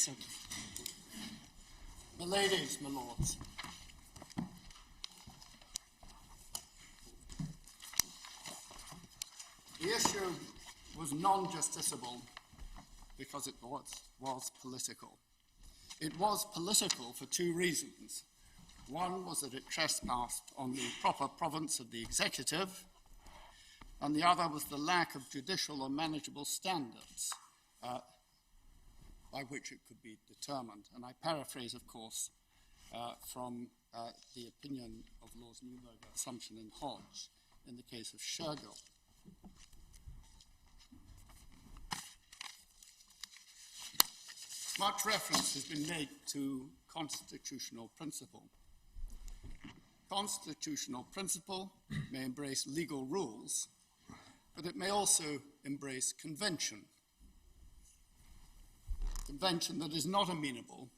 Brexit. My ladies, my lords, the issue was non-justiciable because it was political. It was political for two reasons. One was that it trespassed on the proper province of the executive, and the other was the lack of judicial or manageable standards by which it could be determined. And I paraphrase, of course, from the opinion of Laws Neuberger, Assumption and Hodge in the case of Shergill. Much reference has been made to constitutional principle. Constitutional principle may embrace legal rules, but it may also embrace convention. Convention that is not amenable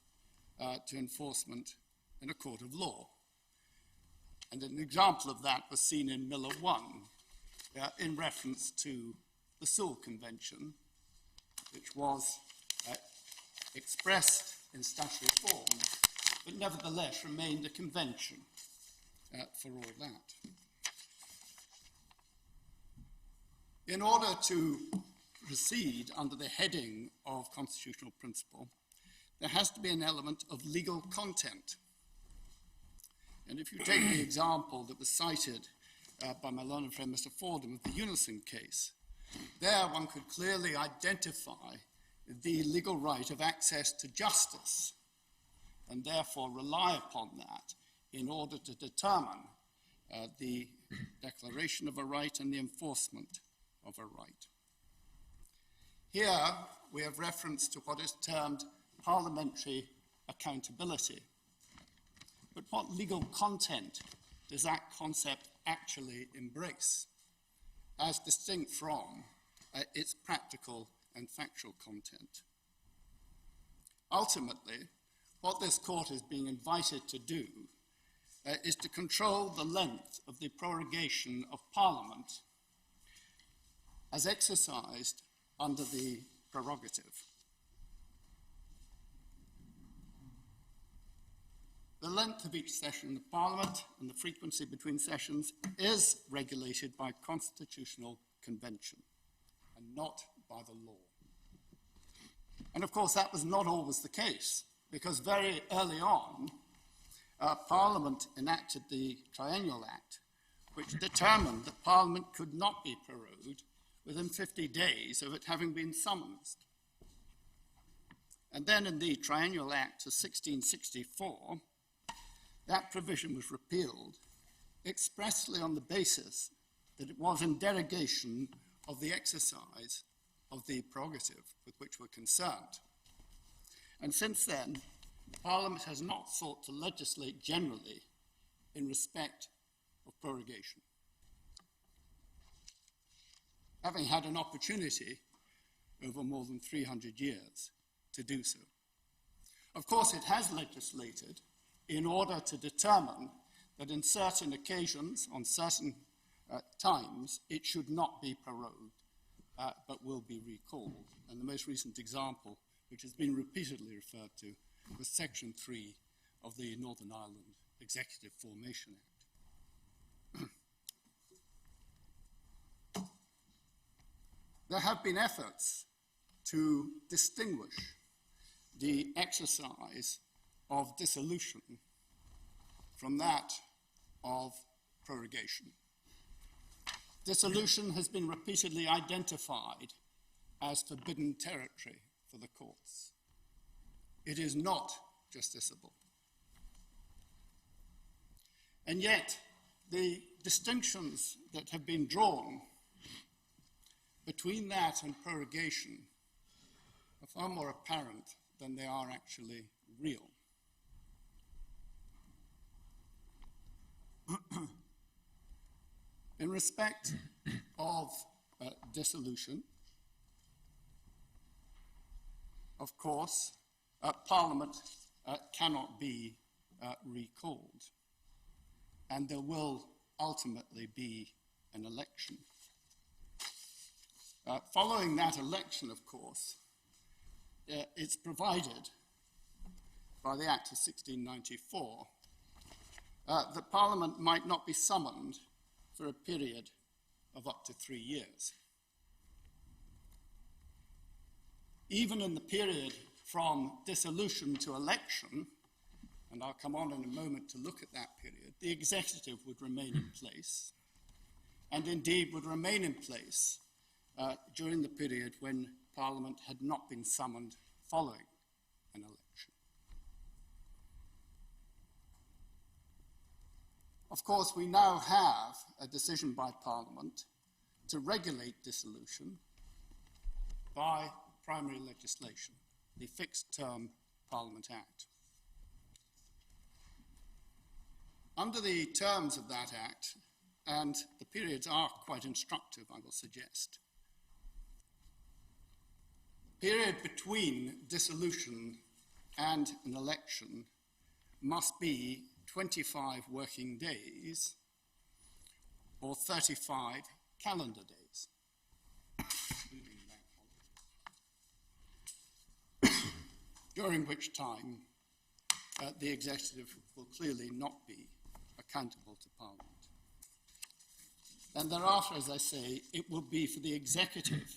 to enforcement in a court of law. And an example of that was seen in Miller 1 in reference to the Sewell Convention, which was expressed in statutory form, but nevertheless remained a convention for all that. In order to proceed under the heading of constitutional principle, there has to be an element of legal content. And if you take the example that was cited by my learned friend Mr. Fordham of the Unison case, there one could clearly identify the legal right of access to justice and therefore rely upon that in order to determine the declaration of a right and the enforcement of a right. Here we have reference to what is termed parliamentary accountability. But what legal content does that concept actually embrace, as distinct from its practical and factual content? Ultimately, what this court is being invited to do is to control the length of the prorogation of Parliament as exercised under the prerogative. The length of each session of Parliament and the frequency between sessions is regulated by constitutional convention and not by the law. And of course, that was not always the case, because very early on, Parliament enacted the Triennial Act, which determined that Parliament could not be prorogued within 50 days of it having been summoned. And then in the Triennial Act of 1664, that provision was repealed expressly on the basis that it was in derogation of the exercise of the prerogative with which we're concerned. And since then, Parliament has not sought to legislate generally in respect of prorogation, having had an opportunity over more than 300 years to do so. Of course, it has legislated in order to determine that in certain occasions, on certain times, it should not be prorogued, but will be recalled. And the most recent example, which has been repeatedly referred to, was Section 3 of the Northern Ireland Executive Formation Act. There have been efforts to distinguish the exercise of dissolution from that of prorogation. Dissolution has been repeatedly identified as forbidden territory for the courts. It is not justiciable. And yet, the distinctions that have been drawn between that and prorogation are far more apparent than they are actually real. In respect of dissolution, of course, Parliament cannot be recalled, and there will ultimately be an election. Following that election, of course, it's provided by the Act of 1694 that Parliament might not be summoned for a period of up to 3 years. Even in the period from dissolution to election, and I'll come on in a moment to look at that period, the executive would remain in place, and indeed would remain in place during the period when Parliament had not been summoned following an election. Of course, we now have a decision by Parliament to regulate dissolution by primary legislation, the Fixed Term Parliament Act. Under the terms of that Act, and the periods are quite instructive, I will suggest, the period between dissolution and an election must be 25 working days or 35 calendar days. During which time the executive will clearly not be accountable to Parliament. And thereafter, as I say, it will be for the executive,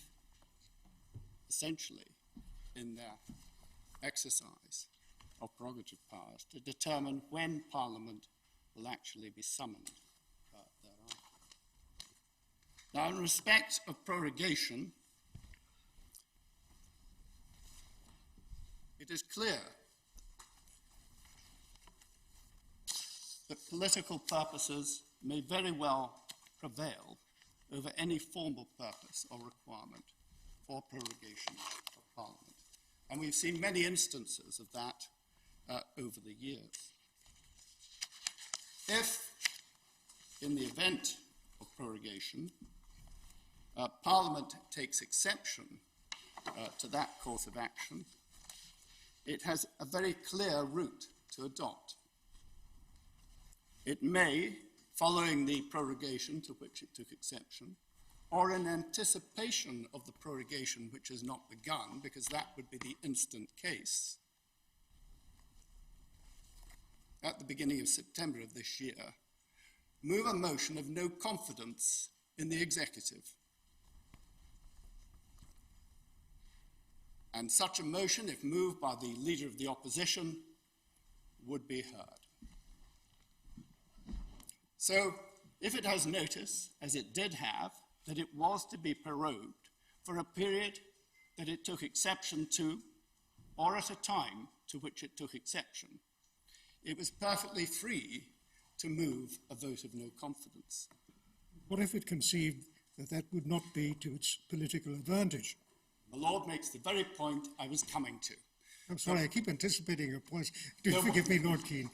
essentially, in their exercise of prerogative powers, to determine when Parliament will actually be summoned thereafter. Now, in respect of prorogation, it is clear that political purposes may very well prevail over any formal purpose or requirement for prorogation of Parliament. And we've seen many instances of that over the years. If, in the event of prorogation, Parliament takes exception to that course of action, it has a very clear route to adopt. It may, following the prorogation to which it took exception, or in anticipation of the prorogation which has not begun, because that would be the instant case, at the beginning of September of this year, move a motion of no confidence in the executive. And such a motion, if moved by the leader of the opposition, would be heard. So, if it has notice, as it did have, that it was to be prorogued for a period that it took exception to, or at a time to which it took exception, it was perfectly free to move a vote of no confidence. What if it conceived that that would not be to its political advantage? The Lord makes the very point I was coming to. I'm sorry, I keep anticipating your points. Do forgive me, Lord Keane.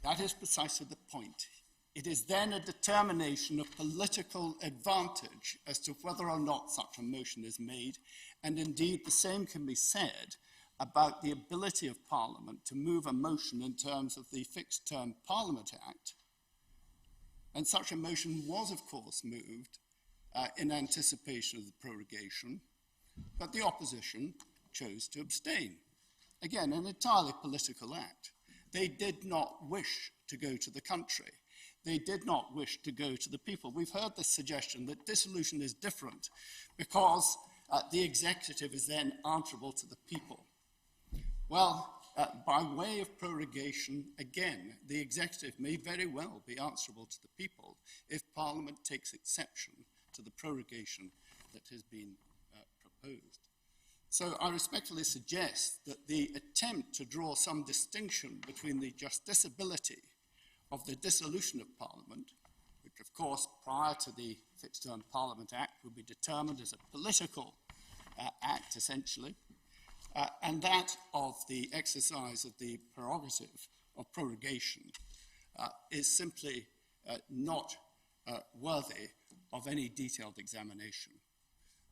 That is precisely the point. It is then a determination of political advantage as to whether or not such a motion is made, and indeed the same can be said about the ability of Parliament to move a motion in terms of the Fixed Term Parliament Act. And such a motion was, of course, moved in anticipation of the prorogation, but the opposition chose to abstain. Again, an entirely political act. They did not wish to go to the country. They did not wish to go to the people. We've heard this suggestion that dissolution is different because the executive is then answerable to the people. Well, by way of prorogation, again, the executive may very well be answerable to the people if Parliament takes exception to the prorogation that has been proposed. So I respectfully suggest that the attempt to draw some distinction between the justiciability of the dissolution of Parliament, which of course prior to the Fixed Term Parliament Act would be determined as a political act essentially, and that of the exercise of the prerogative of prorogation is simply not worthy of any detailed examination.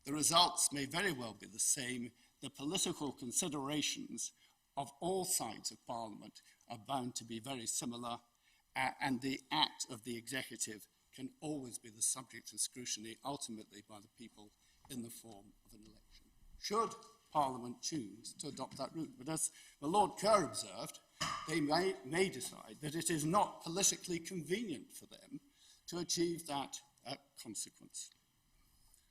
The results may very well be the same. The political considerations of all sides of Parliament are bound to be very similar, and the act of the executive can always be the subject of scrutiny, ultimately by the people in the form of an election. should Parliament choose to adopt that route. But as the Lord Kerr observed, they may decide that it is not politically convenient for them to achieve that consequence.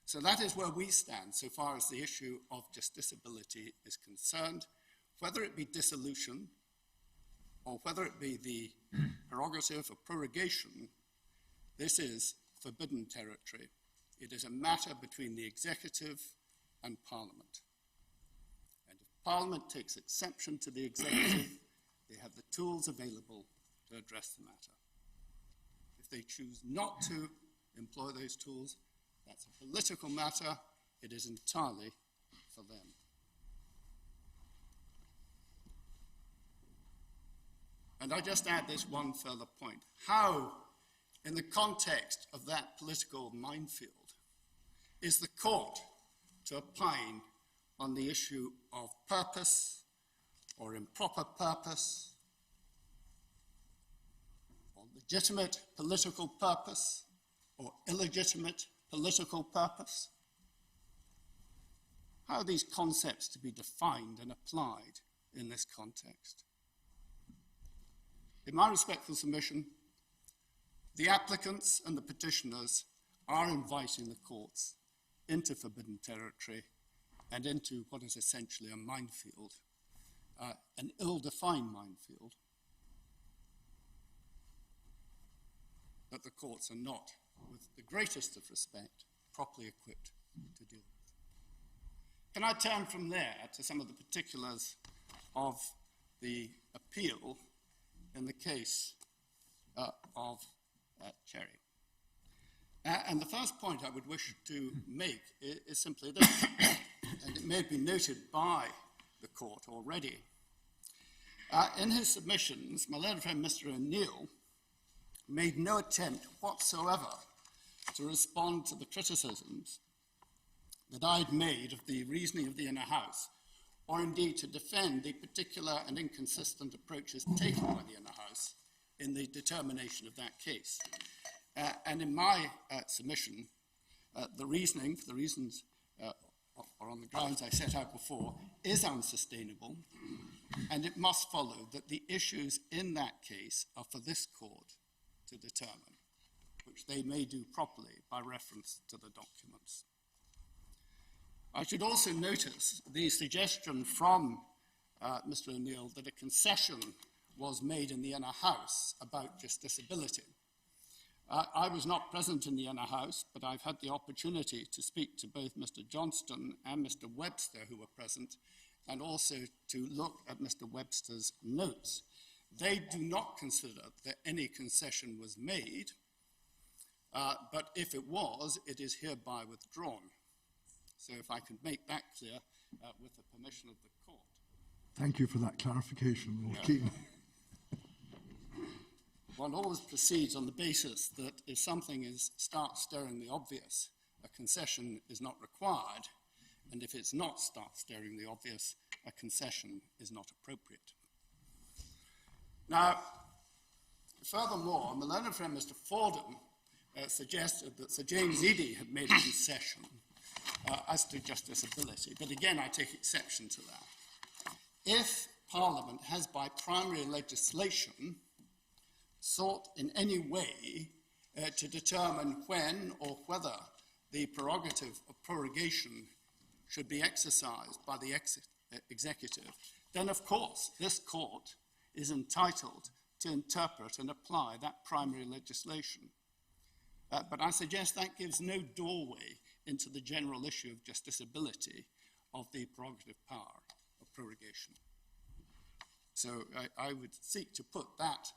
So that is where we stand so far as the issue of justiciability is concerned, whether it be dissolution or whether it be the prerogative of prorogation. This is forbidden territory. It is a matter between the executive and Parliament. And if Parliament takes exception to the executive, they have the tools available to address the matter. If they choose not to employ those tools, that's a political matter. It is entirely for them. And I just add this one further point. How, in the context of that political minefield, is the court to opine on the issue of purpose or improper purpose, or legitimate political purpose or illegitimate political purpose? How are these concepts to be defined and applied in this context? In my respectful submission, the applicants and the petitioners are inviting the courts into forbidden territory and into what is essentially a minefield, an ill-defined minefield, that the courts are not, with the greatest of respect, properly equipped to deal with. Can I turn from there to some of the particulars of the appeal in the case of Cherry? And the first point I would wish to make is simply this, and it may have been noted by the court already. In his submissions, my learned friend Mr. O'Neill made no attempt whatsoever to respond to the criticisms that I'd made of the reasoning of the Inner House, or indeed to defend the particular and inconsistent approaches taken by the Inner House in the determination of that case. And in my submission, the reasoning, for the reasons or on the grounds I set out before, is unsustainable, and it must follow that the issues in that case are for this court to determine, which they may do properly by reference to the documents. I should also notice the suggestion from Mr. O'Neill that a concession was made in the Inner House about justiciability. I was not present in the Inner House, but I've had the opportunity to speak to both Mr. Johnston and Mr. Webster, who were present, and also to look at Mr. Webster's notes. They do not consider that any concession was made, but if it was, it is hereby withdrawn. So if I could make that clear with the permission of the court. Thank you for that clarification, Lord Keating. One always proceeds on the basis that if something starts staring the obvious, a concession is not required, and if it's not starts staring the obvious, a concession is not appropriate. Now, furthermore, my learned friend Mr. Fordham suggested that Sir James Eadie had made a concession as to justiciability, but again I take exception to that. If Parliament has by primary legislation sought in any way to determine when or whether the prerogative of prorogation should be exercised by the executive, then of course this court is entitled to interpret and apply that primary legislation. But I suggest that gives no doorway into the general issue of justiciability of the prerogative power of prorogation. So I would seek to put that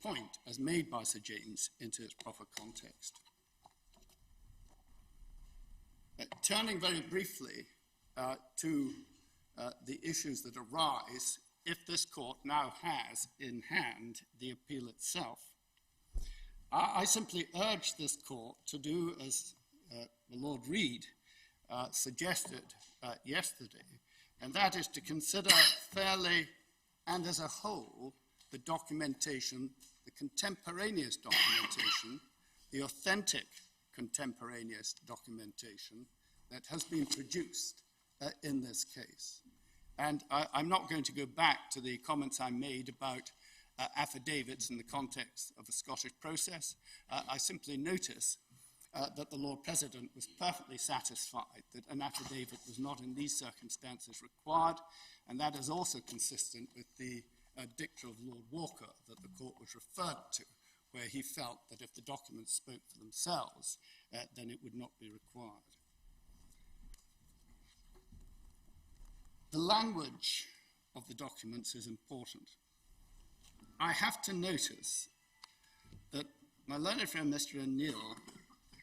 point as made by Sir James into its proper context. Turning very briefly to the issues that arise if this court now has in hand the appeal itself, I simply urge this court to do as the Lord Reid suggested yesterday, and that is to consider fairly and as a whole the documentation, the contemporaneous documentation, the authentic contemporaneous documentation that has been produced in this case. And I'm not going to go back to the comments I made about affidavits in the context of a Scottish process. I simply notice that the Lord President was perfectly satisfied that an affidavit was not in these circumstances required, and that is also consistent with the dicta of Lord Walker that the court was referred to, where he felt that if the documents spoke for themselves, then it would not be required. The language of the documents is important. I have to notice that my learned friend Mr. O'Neill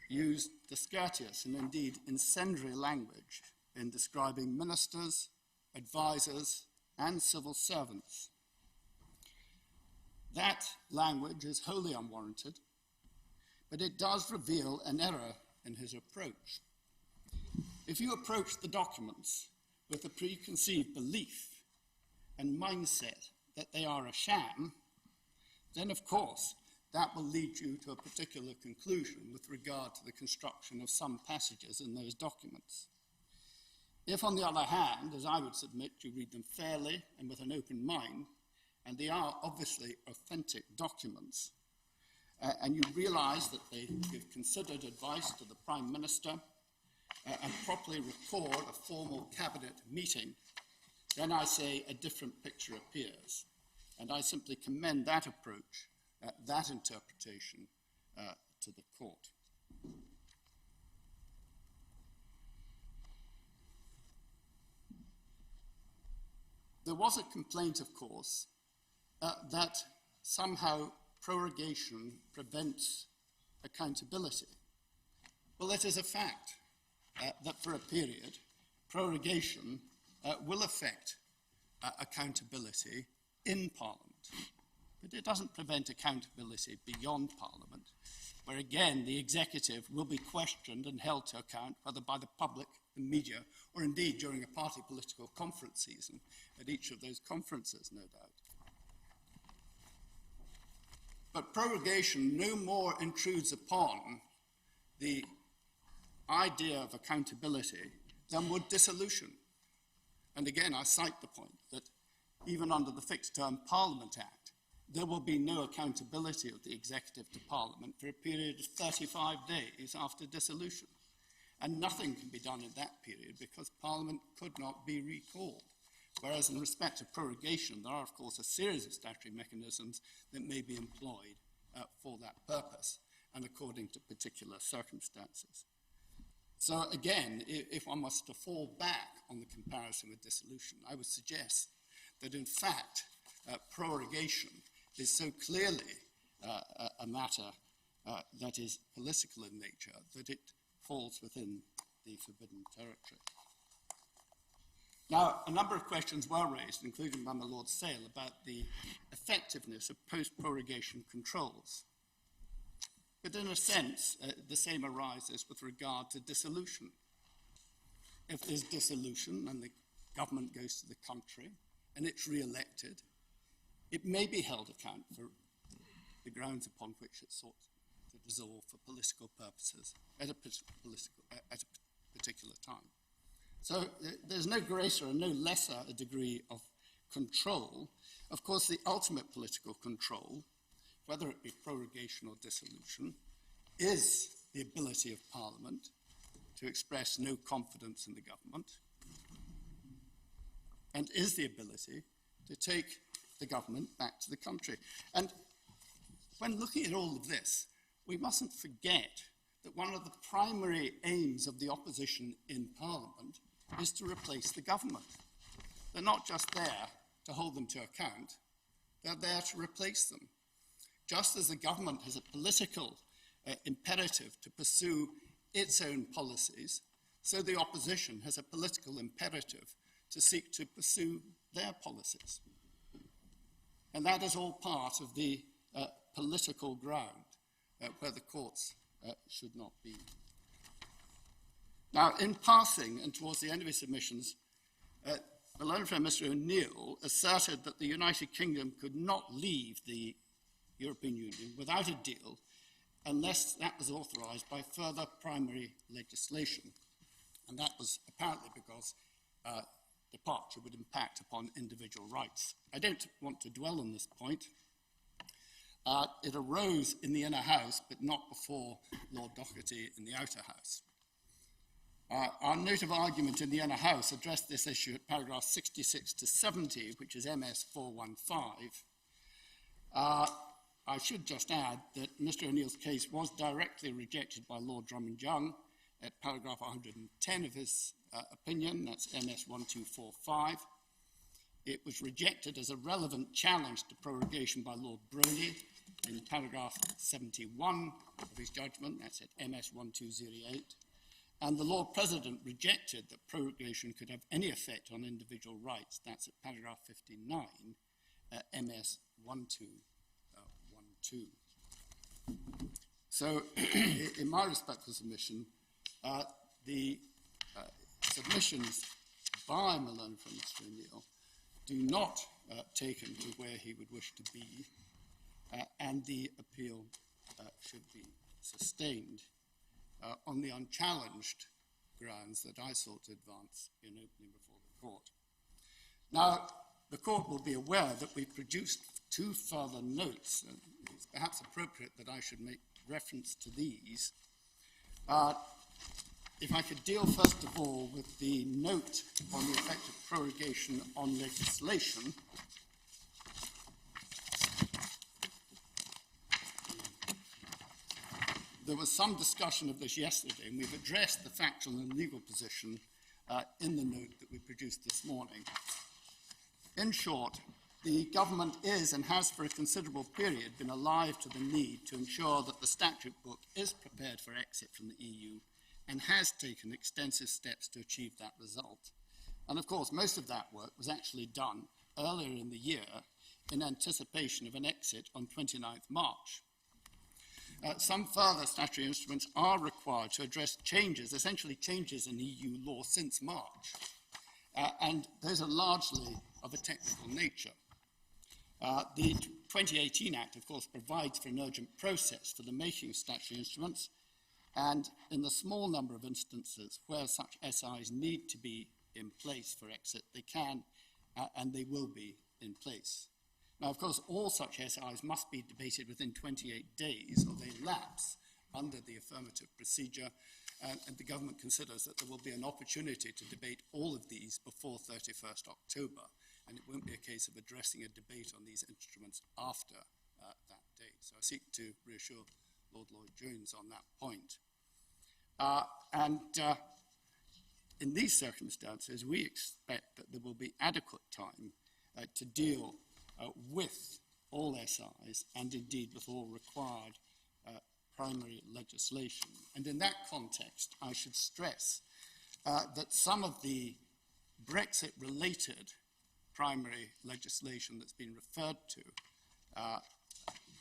used discourteous and indeed incendiary language in describing ministers, advisors, and civil servants. That language is wholly unwarranted, but it does reveal an error in his approach. If you approach the documents with a preconceived belief and mindset that they are a sham, then of course that will lead you to a particular conclusion with regard to the construction of some passages in those documents. If, on the other hand, as I would submit, you read them fairly and with an open mind, and they are obviously authentic documents, and you realize that they give considered advice to the Prime Minister and properly record a formal cabinet meeting, then I say a different picture appears. And I simply commend that approach, that interpretation, to the court. There was a complaint, of course, that somehow prorogation prevents accountability. Well, it is a fact that for a period, prorogation will affect accountability in Parliament. But it doesn't prevent accountability beyond Parliament, where again the executive will be questioned and held to account, whether by the public, the media, or indeed during a party political conference season at each of those conferences, no doubt. But prorogation no more intrudes upon the idea of accountability than would dissolution. And again, I cite the point that even under the Fixed Term Parliament Act, there will be no accountability of the executive to Parliament for a period of 35 days after dissolution. And nothing can be done in that period because Parliament could not be recalled. Whereas in respect to prorogation, there are, of course, a series of statutory mechanisms that may be employed for that purpose and according to particular circumstances. So again, if one was to fall back on the comparison with dissolution, I would suggest that in fact, prorogation is so clearly a matter that is political in nature that it falls within the forbidden territory. Now, a number of questions were raised, including by my Lord Sale, about the effectiveness of post-prorogation controls. But in a sense, the same arises with regard to dissolution. If there's dissolution and the government goes to the country and it's re-elected, it may be held account for the grounds upon which it sought to dissolve for political purposes at a particular time. So there's no greater and no lesser a degree of control. Of course, the ultimate political control, whether it be prorogation or dissolution, is the ability of Parliament to express no confidence in the government, and is the ability to take the government back to the country. And when looking at all of this, we mustn't forget that one of the primary aims of the opposition in Parliament is to replace the government. They're not just there to hold them to account, they're there to replace them. Just as the government has a political imperative to pursue its own policies, so the opposition has a political imperative to seek to pursue their policies. And that is all part of the political ground where the courts should not be. Now, in passing, and towards the end of his submissions, the learned friend Mr. O'Neill asserted that the United Kingdom could not leave the European Union without a deal unless that was authorised by further primary legislation. And that was apparently because departure would impact upon individual rights. I don't want to dwell on this point. It arose in the inner house, but not before Lord Doherty in the outer house. Our note of argument in the inner house addressed this issue at paragraph 66 to 70, which is MS 415. I should just add that Mr. O'Neill's case was directly rejected by Lord Drummond-Young at paragraph 110 of his opinion, that's MS 1245. It was rejected as a relevant challenge to prorogation by Lord Brodie in paragraph 71 of his judgment, that's at MS 1208. And the Lord President rejected that prorogation could have any effect on individual rights, that's at paragraph 59, MS 1212. So, in my respectful submission, the submissions by Malone from Mr. O'Neill do not take him to where he would wish to be, and the appeal should be sustained on the unchallenged grounds that I sought to advance in opening before the court. Now, the court will be aware that we've produced two further notes, and it's perhaps appropriate that I should make reference to these. If I could deal first of all with the note on the effect of prorogation on legislation. There was some discussion of this yesterday, and we've addressed the factual and legal position in the note that we produced this morning. In short, the government is and has for a considerable period been alive to the need to ensure that the statute book is prepared for exit from the EU and has taken extensive steps to achieve that result. And of course, most of that work was actually done earlier in the year in anticipation of an exit on 29th March. Some further statutory instruments are required to address changes, essentially changes in EU law since March, and those are largely of a technical nature. The 2018 Act, of course, provides for an urgent process for the making of statutory instruments, and in the small number of instances where such SIs need to be in place for exit, they can and they will be in place. Now, of course, all such SIs must be debated within 28 days or they lapse under the affirmative procedure, and the government considers that there will be an opportunity to debate all of these before 31st October, and it won't be a case of addressing a debate on these instruments after that date. So I seek to reassure Lord Lloyd-Jones on that point. In these circumstances, we expect that there will be adequate time to deal with all SIs and indeed with all required primary legislation. And in that context, I should stress that some of the Brexit-related primary legislation that's been referred to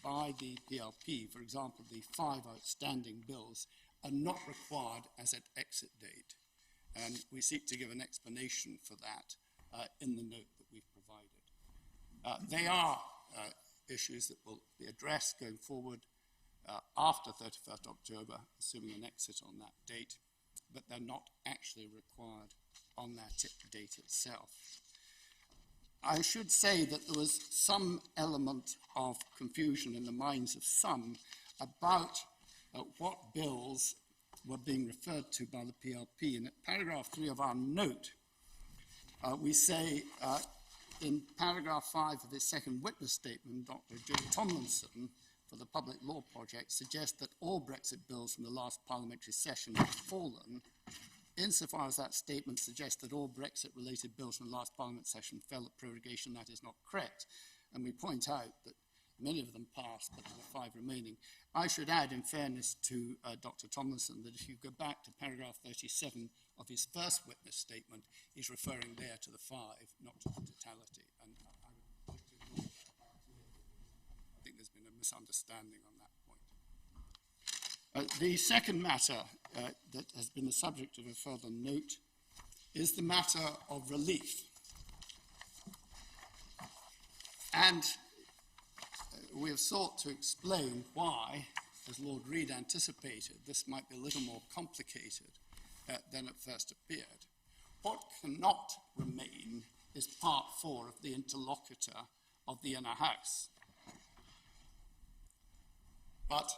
by the PLP, for example, the 5 outstanding bills, are not required as at exit date. And we seek to give an explanation for that in the note that we've provided. They are issues that will be addressed going forward after 31st October, assuming an exit on that date, but they're not actually required on that date itself. I should say that there was some element of confusion in the minds of some about what bills were being referred to by the PLP. And at paragraph 3 of our note, we say, in paragraph 5 of his second witness statement, Dr. Joe Tomlinson for the Public Law Project suggests that all Brexit bills from the last parliamentary session have fallen. Insofar as that statement suggests that all Brexit-related bills from the last parliament session fell at prorogation, that is not correct. And we point out that many of them passed, but there were 5 remaining. I should add, in fairness to Dr. Tomlinson, that if you go back to paragraph 37 of his first witness statement, he's referring there to the 5, not to the totality. And I would like to ignore that. I think there's been a misunderstanding on that point. The second matter that has been the subject of a further note is the matter of relief. And we have sought to explain why, as Lord Reid anticipated, this might be a little more complicated than it first appeared. what cannot remain is part 4 of the interlocutor of the inner house. But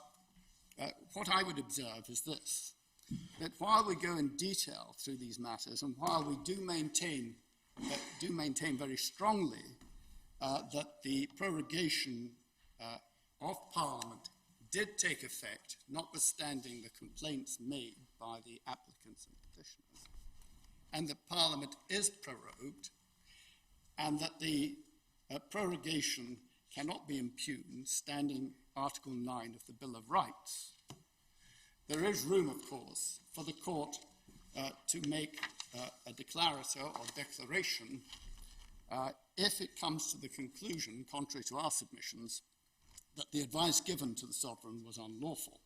what I would observe is this, that while we go in detail through these matters, and while we do maintain very strongly that the prorogation of Parliament did take effect, notwithstanding the complaints made by the applicants and petitioners, and that Parliament is prorogued, and that the prorogation cannot be impugned, standing Article 9 of the Bill of Rights, there is room, of course, for the court to make a declarator or declaration if it comes to the conclusion, contrary to our submissions, that the advice given to the sovereign was unlawful.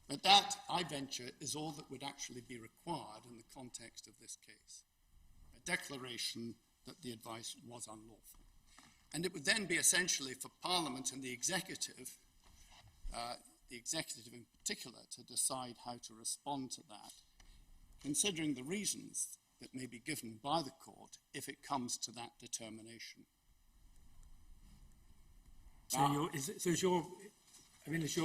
But that, I venture, is all that would actually be required in the context of this case, a declaration that the advice was unlawful. And it would then be essentially for Parliament and the executive in particular, to decide how to respond to that, considering the reasons that may be given by the court if it comes to that determination. So is your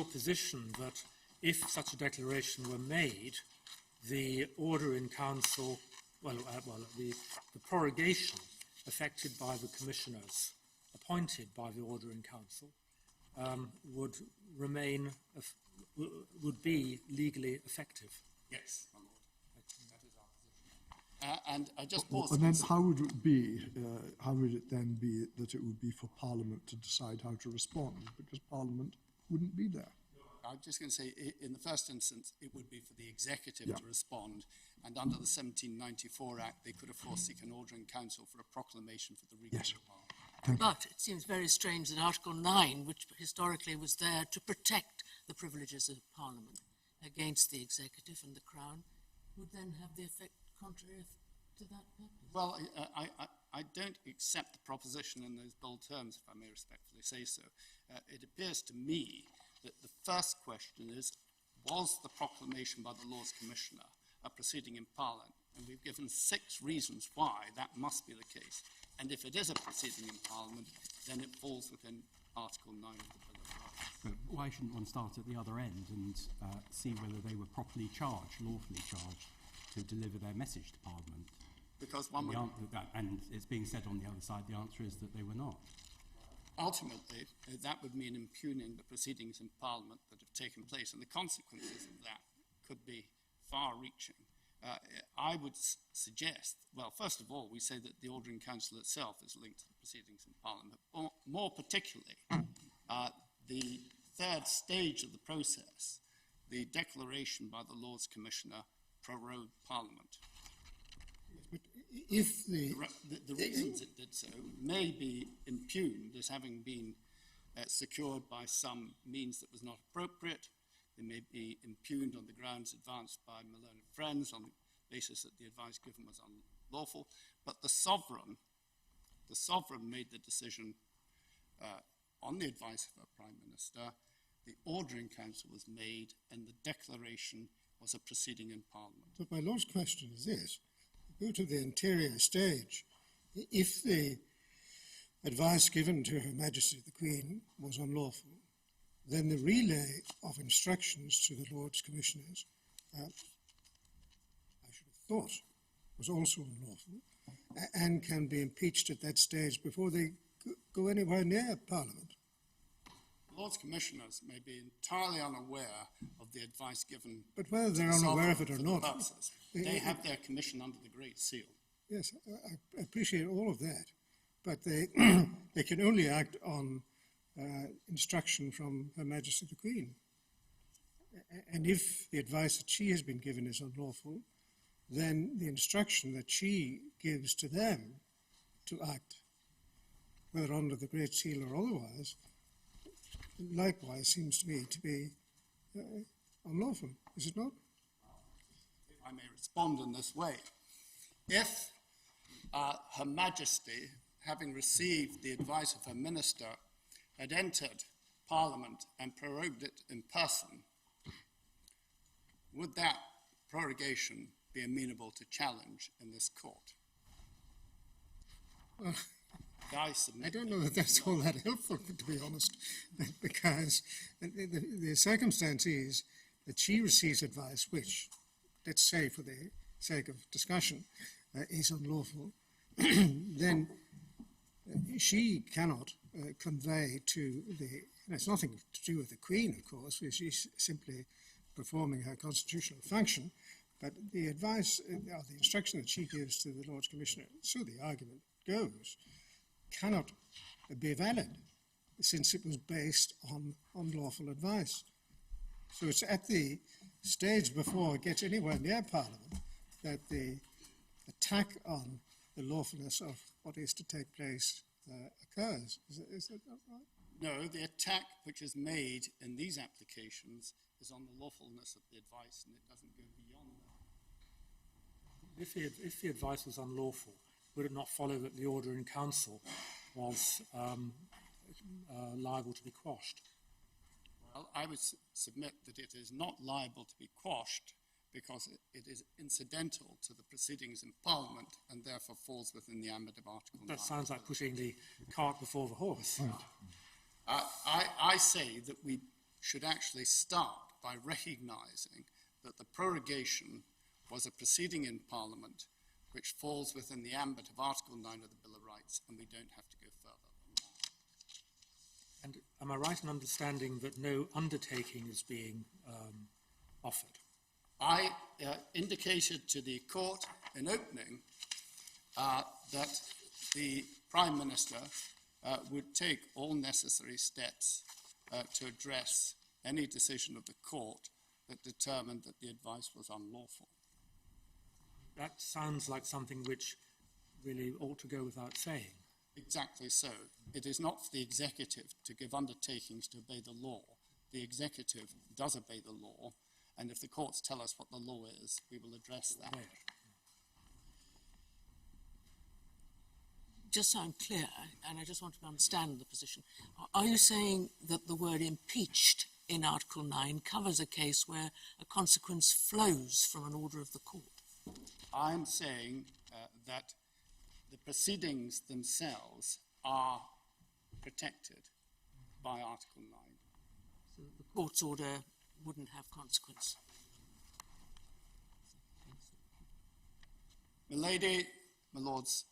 position that if such a declaration were made, the order in council, the prorogation effected by the commissioners appointed by the order in council would be legally effective? Yes, my lord. That is our position. And I just pause. And then how would it be, how would it then be that it would be for Parliament to decide how to respond? Because Parliament wouldn't be there. I'm just going to say, in the first instance, it would be for the executive to respond, and under the 1794 Act, they could, of course, seek an order in council for a proclamation for the reading of Parliament. But it seems very strange that Article 9, which historically was there to protect the privileges of Parliament against the executive and the Crown, would then have the effect contrary to that purpose. Well, I don't accept the proposition in those bold terms, if I may respectfully say so. It appears to me that the first question is, was the proclamation by the Lords Commissioner a proceeding in Parliament? And we've given 6 reasons why that must be the case. And if it is a proceeding in Parliament, then it falls within Article 9 of the Bill of Rights. But why shouldn't one start at the other end and see whether they were properly charged, lawfully charged, to deliver their message to Parliament? Because one would... And it's being said on the other side, the answer is that they were not. Ultimately, that would mean impugning the proceedings in Parliament that have taken place, and the consequences of that could be far-reaching. I would suggest, well, first of all, we say that the Order in Council itself is linked to the proceedings in Parliament. More particularly, the third stage of the process, the declaration by the Lords Commissioner prorogued Parliament. But if The reasons it did so may be impugned as having been secured by some means that was not appropriate. They may be impugned on the grounds advanced by Malone and friends on the basis that the advice given was unlawful. But the sovereign made the decision on the advice of her Prime Minister. The Order in Council was made and the declaration was a proceeding in Parliament. But my Lord's question is this. Go to the interior stage. If the advice given to Her Majesty the Queen was unlawful, then the relay of instructions to the Lords Commissioners, I should have thought, was also unlawful and can be impeached at that stage before they go anywhere near Parliament. Lords Commissioners may be entirely unaware of the advice given. But whether they're to the unaware of sovereign it or for the not, purposes. They have their commission under the Great Seal. yes, I appreciate all of that, but they they can only act on instruction from Her Majesty the Queen. And if the advice that she has been given is unlawful, then the instruction that she gives to them to act, whether under the Great Seal or otherwise, likewise seems to me to be unlawful, is it not? If I may respond in this way. If Her Majesty, having received the advice of her minister, had entered Parliament and prorogued it in person, would that prorogation be amenable to challenge in this court. Well, I submit I don't know that that's all that helpful, to be honest, because the circumstance is that she receives advice which, let's say for the sake of discussion, is unlawful. Then she cannot convey to and it's nothing to do with the Queen, of course, she's simply performing her constitutional function, but the advice or the instruction that she gives to the Lords Commissioner, so the argument goes, cannot be valid since it was based on unlawful advice. So it's at the stage before it gets anywhere near Parliament that the attack on the lawfulness of what is to take place occurs. Is that not right? no, the attack which is made in these applications is on the lawfulness of the advice, and it doesn't go beyond that. If the advice was unlawful, would it not follow that the order in council was liable to be quashed? Well, I would submit that it is not liable to be quashed because it is incidental to the proceedings in Parliament and therefore falls within the ambit of Article 9. That sounds like putting the cart before the horse. I say that we should actually start by recognising that the prorogation was a proceeding in Parliament which falls within the ambit of Article 9 of the Bill of Rights, and we don't have to go further than that. And am I right in understanding that no undertaking is being offered? I indicated to the court in opening that the Prime Minister would take all necessary steps to address any decision of the court that determined that the advice was unlawful. That sounds like something which really ought to go without saying. Exactly so. It is not for the executive to give undertakings to obey the law. The executive does obey the law, and if the courts tell us what the law is, we will address that. Right. Just so I'm clear, and I just want to understand the position, are you saying that the word impeached in Article 9 covers a case where a consequence flows from an order of the court? I'm saying that the proceedings themselves are protected by Article 9. So the court's order wouldn't have consequence. My lady, my lords,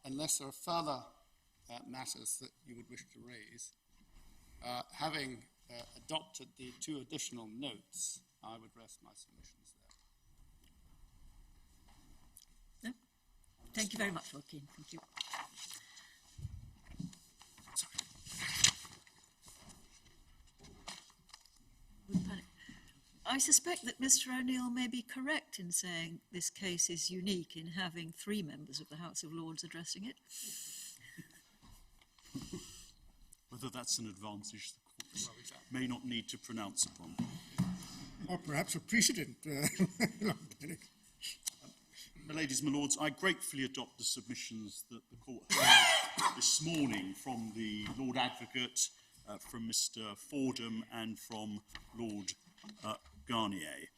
unless there are further matters that you would wish to raise, having adopted the 2 additional notes, I would rest my submissions there. No? Thank you very much, Lord Keane. Thank you. I suspect that Mr. O'Neill may be correct in saying this case is unique in having 3 members of the House of Lords addressing it. Whether that's an advantage the court may not need to pronounce upon. Or perhaps a precedent. My ladies, my lords, I gratefully adopt the submissions that the court heard this morning from the Lord Advocate, from Mr. Fordham and from Lord Garnier.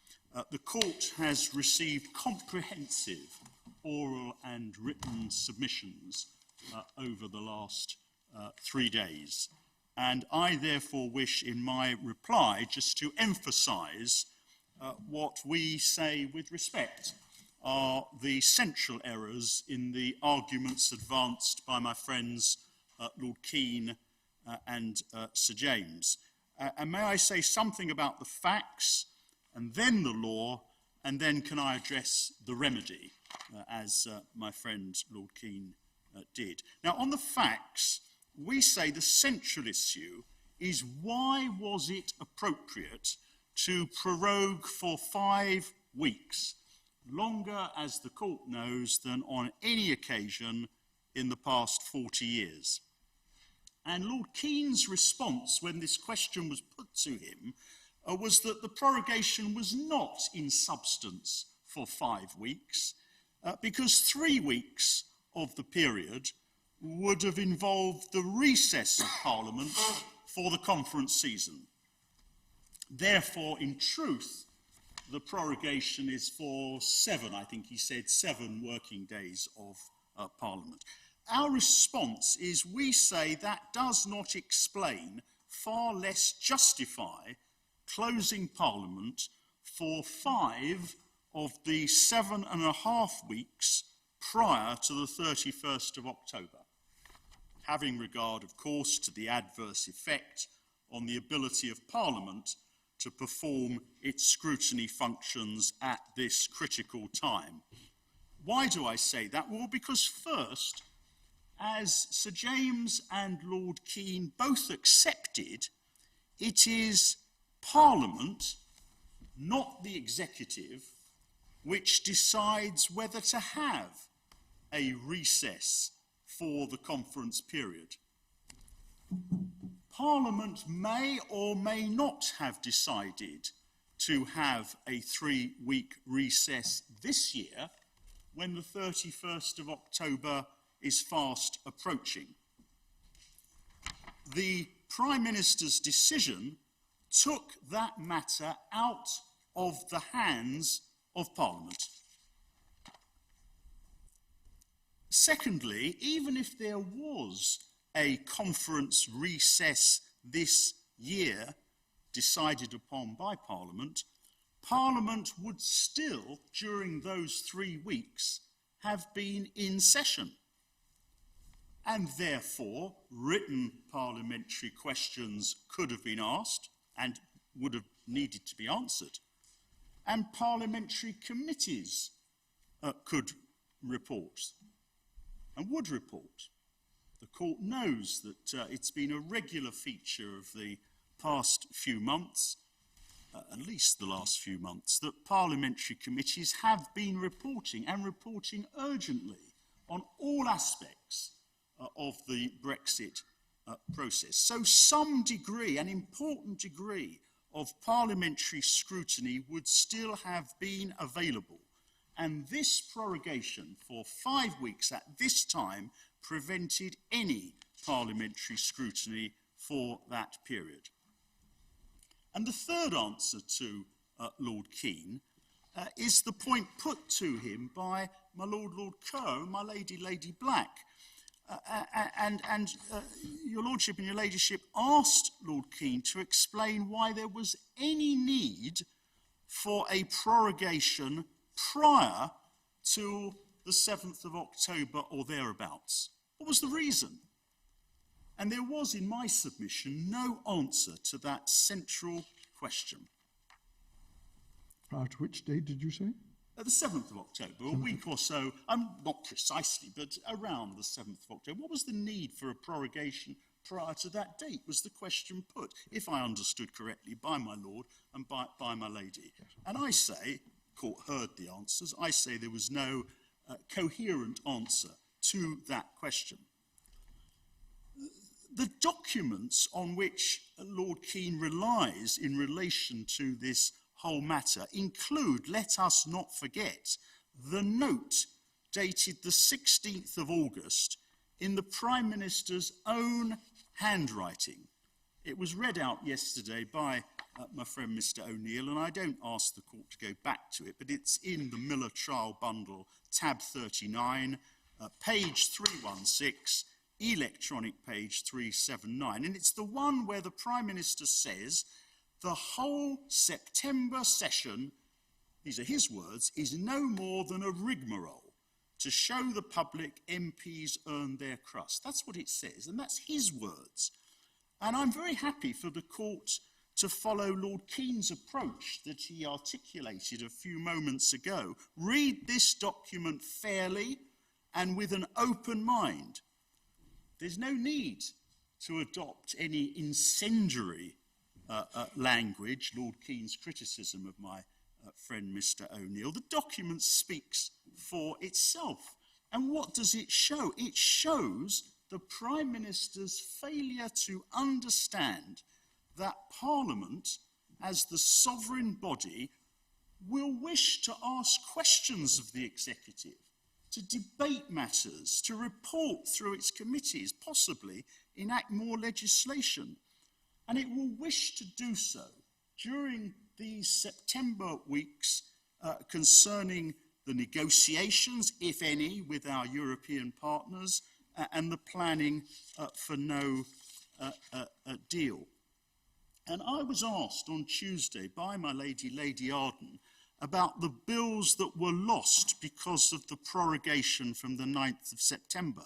The court has received comprehensive oral and written submissions over the last 3 days, and I therefore wish in my reply just to emphasise what we say with respect are the central errors in the arguments advanced by my friends Lord Keane and Sir James. And may I say something about the facts and then the law, and then can I address the remedy, as my friend Lord Keane did. Now, on the facts, we say the central issue is why was it appropriate to prorogue for 5 weeks, longer, as the court knows, than on any occasion in the past 40 years. And Lord Keane's response when this question was put to him was that the prorogation was not in substance for 5 weeks, because 3 weeks of the period would have involved the recess of Parliament for the conference season. Therefore, in truth, the prorogation is for 7, I think he said, 7 working days of Parliament. Our response is we say that does not explain, far less justify, closing Parliament for 5 of the 7.5 weeks prior to the 31st of October, having regard, of course, to the adverse effect on the ability of Parliament to perform its scrutiny functions at this critical time. Why do I say that? Well, because first, as Sir James and Lord Keane both accepted, it is Parliament, not the executive, which decides whether to have a recess for the conference period. Parliament may or may not have decided to have a 3-week recess this year when the 31st of October is fast approaching. The Prime Minister's decision took that matter out of the hands of Parliament. Secondly, even if there was a conference recess this year decided upon by Parliament, Parliament would still, during those 3 weeks, have been in session. And therefore, written parliamentary questions could have been asked and would have needed to be answered. And parliamentary committees could report and would report. The court knows that it's been a regular feature of the past few months, at least the last few months, that parliamentary committees have been reporting and reporting urgently on all aspects of the Brexit process. So some degree, an important degree of parliamentary scrutiny would still have been available. And this prorogation for 5 weeks at this time prevented any parliamentary scrutiny for that period. And the third answer to Lord Keane is the point put to him by my Lord Kerr and my Lady Black. Your Lordship and your Ladyship asked Lord Keane to explain why there was any need for a prorogation prior to the 7th of October or thereabouts. What was the reason? And there was, in my submission, no answer to that central question. Prior to which date did you say? At the 7th of October, a week or so, not precisely, but around the 7th of October. What was the need for a prorogation prior to that date, was the question put, if I understood correctly, by my Lord and by my Lady. And I say, court heard the answers, I say there was no coherent answer to that question. The documents on which Lord Keane relies in relation to this whole matter include, let us not forget, the note dated the 16th of August in the Prime Minister's own handwriting. It was read out yesterday by my friend Mr. O'Neill, and I don't ask the court to go back to it, but it's in the Miller Trial Bundle, tab 39, page 316, electronic page 379. And it's the one where the Prime Minister says the whole September session, these are his words, is no more than a rigmarole to show the public MPs earned their crust. That's what it says, and that's his words. And I'm very happy for the court to follow Lord Keane's approach that he articulated a few moments ago. Read this document fairly and with an open mind. There's no need to adopt any incendiary language, Lord Keane's criticism of my friend Mr. O'Neill. The document speaks for itself. And what does it show? It shows the Prime Minister's failure to understand that Parliament, as the sovereign body, will wish to ask questions of the executive, to debate matters, to report through its committees, possibly enact more legislation. And it will wish to do so during these September weeks concerning the negotiations, if any, with our European partners and the planning for no deal. And I was asked on Tuesday by my lady, Lady Arden, about the bills that were lost because of the prorogation from the 9th of September.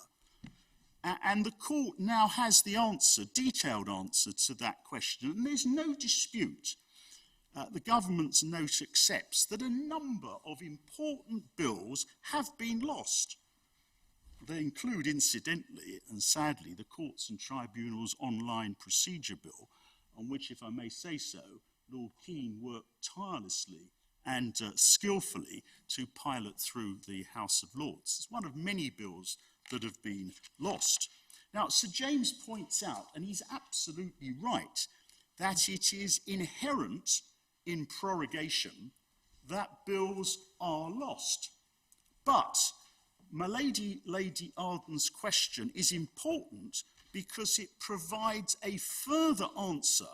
And the court now has the answer, detailed answer to that question. And there's no dispute. The government's note accepts that a number of important bills have been lost. They include, incidentally, and sadly, the Courts and Tribunals Online Procedure Bill, on which, if I may say so, Lord Keane worked tirelessly and skillfully to pilot through the House of Lords. It's one of many bills that have been lost. Now, Sir James points out, and he's absolutely right, that it is inherent in prorogation that bills are lost. But my lady, Lady Arden's question is important because it provides a further answer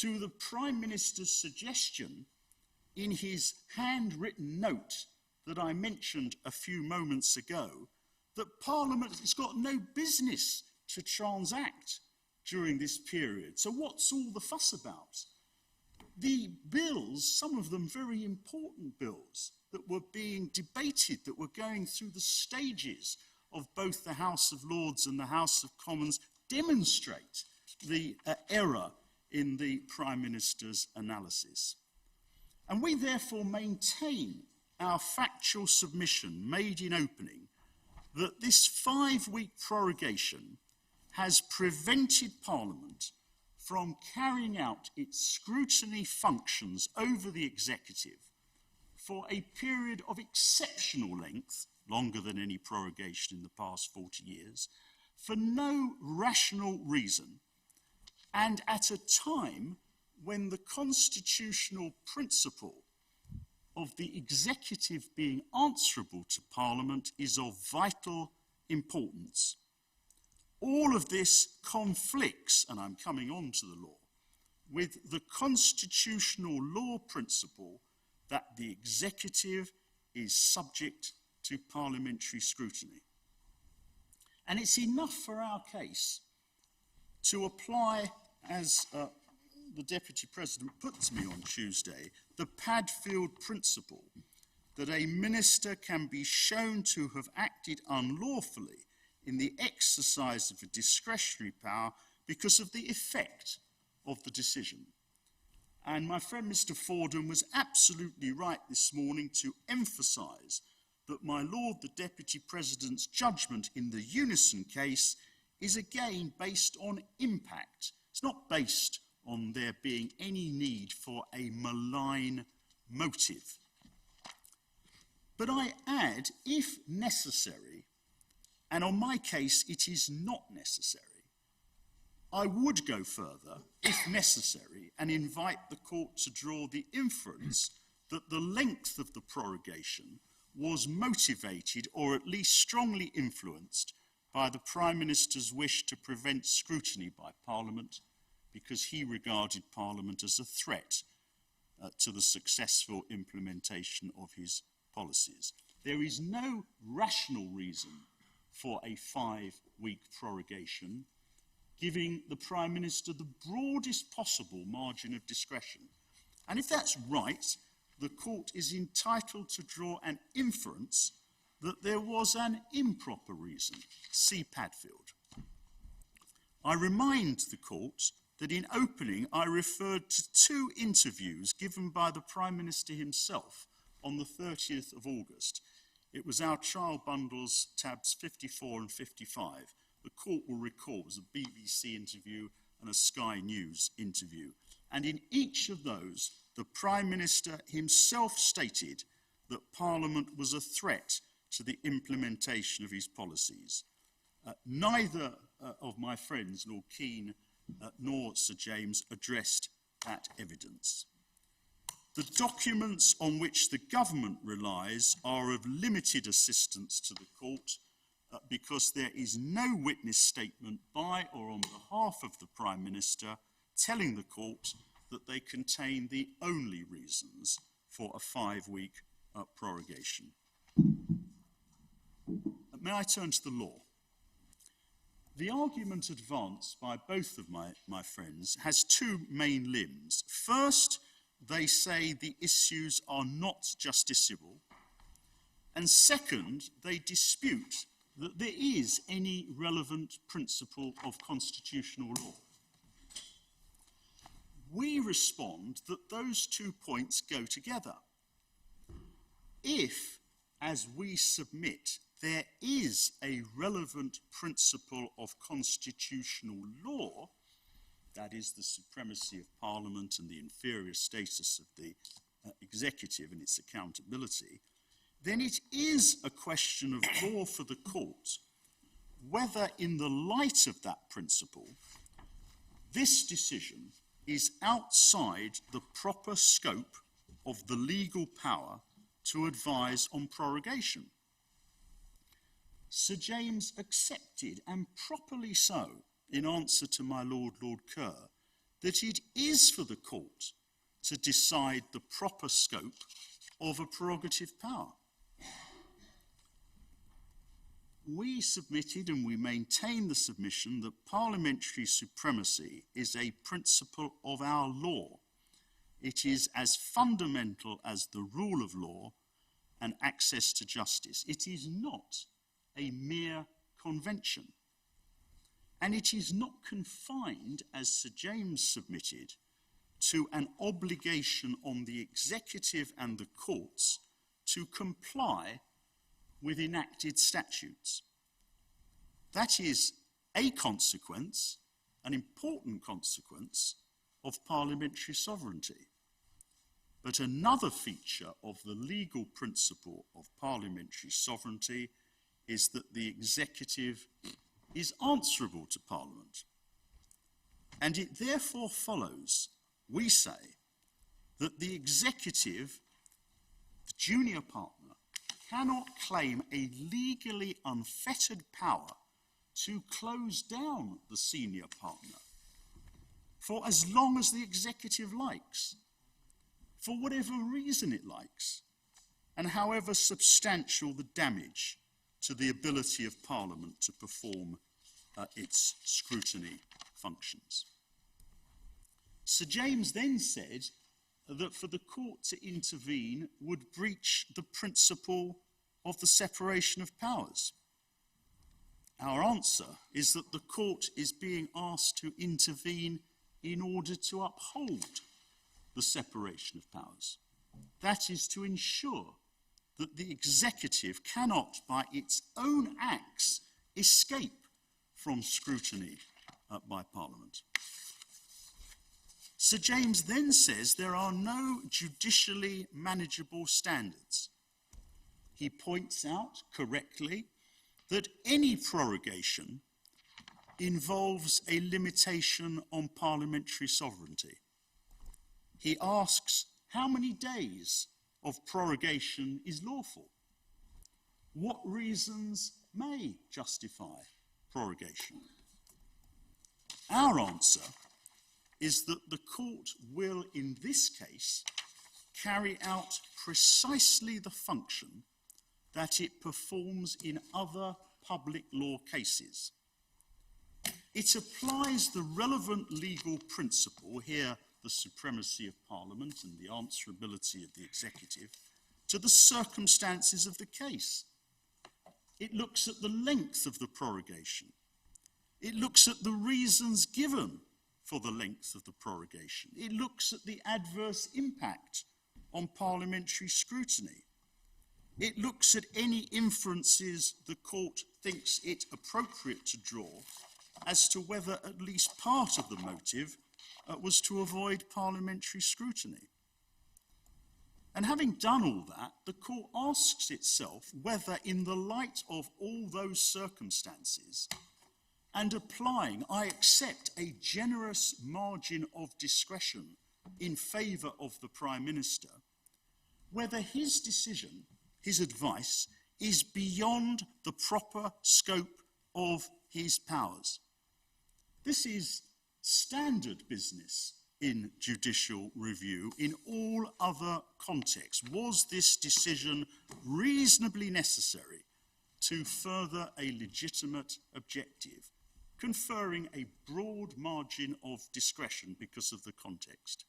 to the Prime Minister's suggestion in his handwritten note that I mentioned a few moments ago, that Parliament has got no business to transact during this period. So what's all the fuss about? The bills, some of them very important bills, that were being debated, that were going through the stages of both the House of Lords and the House of Commons, demonstrate the error in the Prime Minister's analysis. And we therefore maintain our factual submission made in opening that this 5-week prorogation has prevented Parliament from carrying out its scrutiny functions over the executive for a period of exceptional length, longer than any prorogation in the past 40 years, for no rational reason, and at a time when the constitutional principle of the executive being answerable to Parliament is of vital importance. All of this conflicts, and I'm coming on to the law, with the constitutional law principle that the executive is subject to parliamentary scrutiny. And it's enough for our case to apply, as the Deputy President put to me on Tuesday, the Padfield principle that a minister can be shown to have acted unlawfully in the exercise of a discretionary power because of the effect of the decision. And my friend Mr. Fordham was absolutely right this morning to emphasise that my Lord the Deputy President's judgment in the Unison case is again based on impact. It's not based on there being any need for a malign motive. But I add, if necessary, and on my case it is not necessary, I would go further, if necessary, and invite the court to draw the inference that the length of the prorogation was motivated or at least strongly influenced by the Prime Minister's wish to prevent scrutiny by Parliament because he regarded Parliament as a threat to the successful implementation of his policies. There is no rational reason for a 5-week prorogation, giving the Prime Minister the broadest possible margin of discretion. And if that's right, the court is entitled to draw an inference that there was an improper reason. See Padfield. I remind the court that in opening I referred to 2 interviews given by the Prime Minister himself on the 30th of August. It was our trial bundles tabs 54 and 55. The court will recall it was a BBC interview and a Sky News interview. And in each of those, the Prime Minister himself stated that Parliament was a threat to the implementation of his policies. Neither of my friends, Lord Keane nor Sir James, addressed that evidence. The documents on which the government relies are of limited assistance to the court because there is no witness statement by or on behalf of the Prime Minister telling the court that they contain the only reasons for a 5-week prorogation. May I turn to the law? The argument advanced by both of my friends has two main limbs. First, they say the issues are not justiciable. And second, they dispute that there is any relevant principle of constitutional law. We respond that those 2 points go together. If, as we submit, there is a relevant principle of constitutional law, that is the supremacy of Parliament and the inferior status of the executive and its accountability, then it is a question of law for the court whether, in the light of that principle, this decision is outside the proper scope of the legal power to advise on prorogation. Sir James accepted, and properly so, in answer to my Lord Kerr, that it is for the court to decide the proper scope of a prerogative power. We submitted and we maintain the submission that parliamentary supremacy is a principle of our law. It is as fundamental as the rule of law and access to justice. It is not a mere convention. And it is not confined, as Sir James submitted, to an obligation on the executive and the courts to comply with enacted statutes. That is a consequence, an important consequence, of parliamentary sovereignty. But another feature of the legal principle of parliamentary sovereignty is that the executive is answerable to Parliament. And it therefore follows, we say, that the executive, the junior partner, cannot claim a legally unfettered power to close down the senior partner for as long as the executive likes, for whatever reason it likes, and however substantial the damage to the ability of Parliament to perform its scrutiny functions. Sir James then said that for the court to intervene would breach the principle of the separation of powers. Our answer is that the court is being asked to intervene in order to uphold the separation of powers. That is to ensure that the executive cannot, by its own acts, escape from scrutiny by Parliament. Sir James then says there are no judicially manageable standards. He points out correctly that any prorogation involves a limitation on parliamentary sovereignty. He asks how many days of prorogation is lawful? What reasons may justify prorogation? Our answer is that the court will, in this case, carry out precisely the function that it performs in other public law cases. It applies the relevant legal principle, here the supremacy of Parliament and the answerability of the executive, to the circumstances of the case. It looks at the length of the prorogation. It looks at the reasons given for the length of the prorogation. It looks at the adverse impact on parliamentary scrutiny. It looks at any inferences the court thinks it appropriate to draw as to whether at least part of the motive was to avoid parliamentary scrutiny. And having done all that, the court asks itself whether, in the light of all those circumstances, and applying, I accept, a generous margin of discretion in favour of the Prime Minister, whether his decision, his advice, is beyond the proper scope of his powers. This is standard business in judicial review in all other contexts? Was this decision reasonably necessary to further a legitimate objective, conferring a broad margin of discretion because of the context?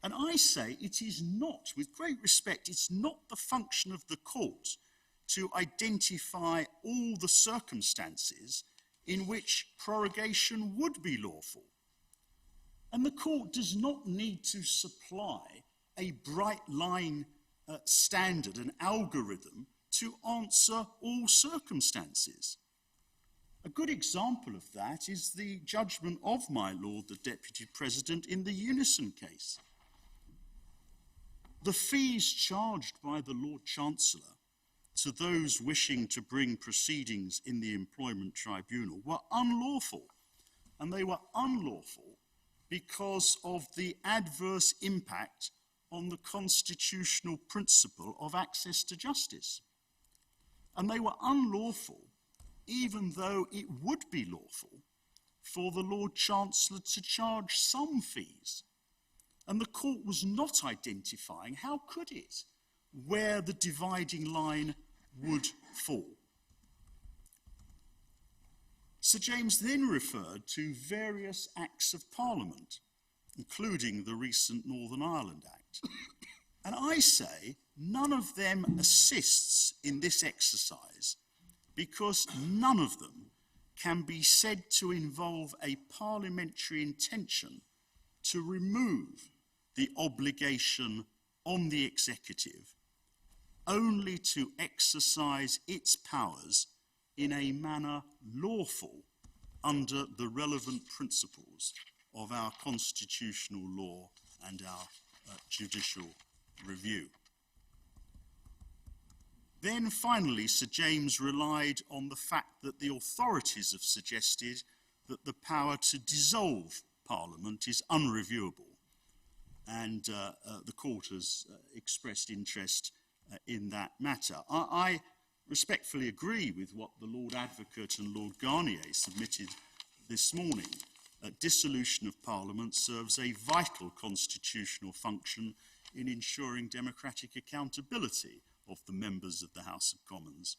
And I say it is not, with great respect, it's not the function of the court to identify all the circumstances in which prorogation would be lawful. And the court does not need to supply a bright line standard, an algorithm, to answer all circumstances. A good example of that is the judgment of my Lord the Deputy President in the Unison case. The fees charged by the Lord Chancellor to those wishing to bring proceedings in the Employment Tribunal were unlawful, and they were unlawful because of the adverse impact on the constitutional principle of access to justice. And they were unlawful even though it would be lawful for the Lord Chancellor to charge some fees. And the court was not identifying, how could it, where the dividing line would fall. Sir James then referred to various acts of Parliament, including the recent Northern Ireland Act. And I say none of them assists in this exercise because none of them can be said to involve a parliamentary intention to remove the obligation on the executive only to exercise its powers in a manner lawful under the relevant principles of our constitutional law and our judicial review. Then finally, Sir James relied on the fact that the authorities have suggested that the power to dissolve Parliament is unreviewable, and the court has expressed interest in that matter. I respectfully agree with what the Lord Advocate and Lord Garnier submitted this morning. Dissolution of Parliament serves a vital constitutional function in ensuring democratic accountability of the members of the House of Commons.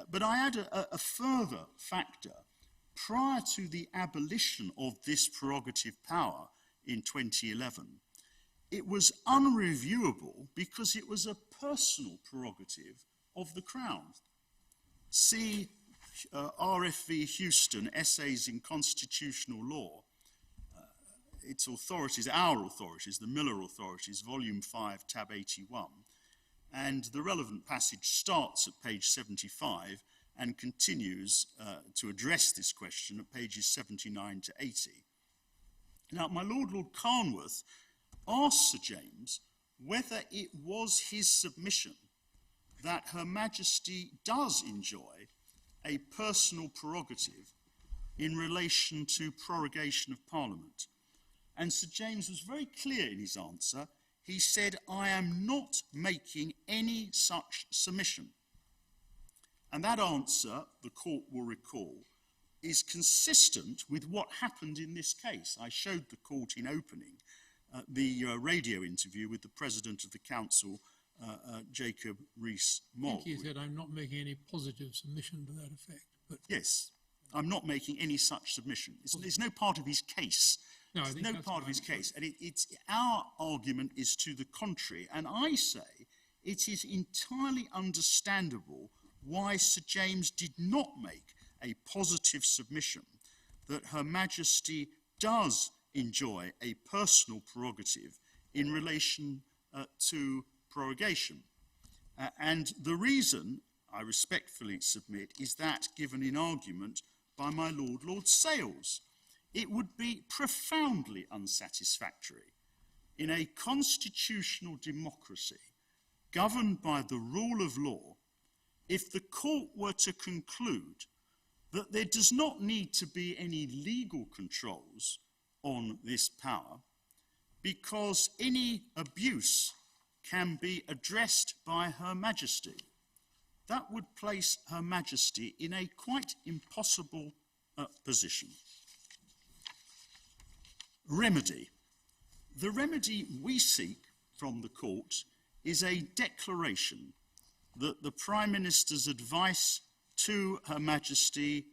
But I add a further factor. Prior to the abolition of this prerogative power in 2011, it was unreviewable because it was a personal prerogative of the Crown. See RFV Houston, Essays in Constitutional Law, its authorities, our authorities, the Miller authorities, Volume 5, Tab 81, and the relevant passage starts at page 75 and continues to address this question at pages 79 to 80. Now, my Lord Carnworth asked Sir James whether it was his submission that Her Majesty does enjoy a personal prerogative in relation to prorogation of Parliament. And Sir James was very clear in his answer. He said, "I am not making any such submission." And that answer, the court will recall, is consistent with what happened in this case. I showed the court in opening the radio interview with the President of the Council, Jacob Rees-Mogg. I think he said, "I'm not making any positive submission to that effect." But yes, I'm not making any such submission. It's no part of his case. No, I it's think no that's part of his fine. case. And it's our argument is to the contrary. And I say it is entirely understandable why Sir James did not make a positive submission that Her Majesty does enjoy a personal prerogative in relation to prorogation. And the reason, I respectfully submit, is that given in argument by my Lord Sales. It would be profoundly unsatisfactory in a constitutional democracy governed by the rule of law if the court were to conclude that there does not need to be any legal controls on this power because any abuse can be addressed by Her Majesty. That would place Her Majesty in a quite impossible position. Remedy. The remedy we seek from the court is a declaration that the Prime Minister's advice to Her Majesty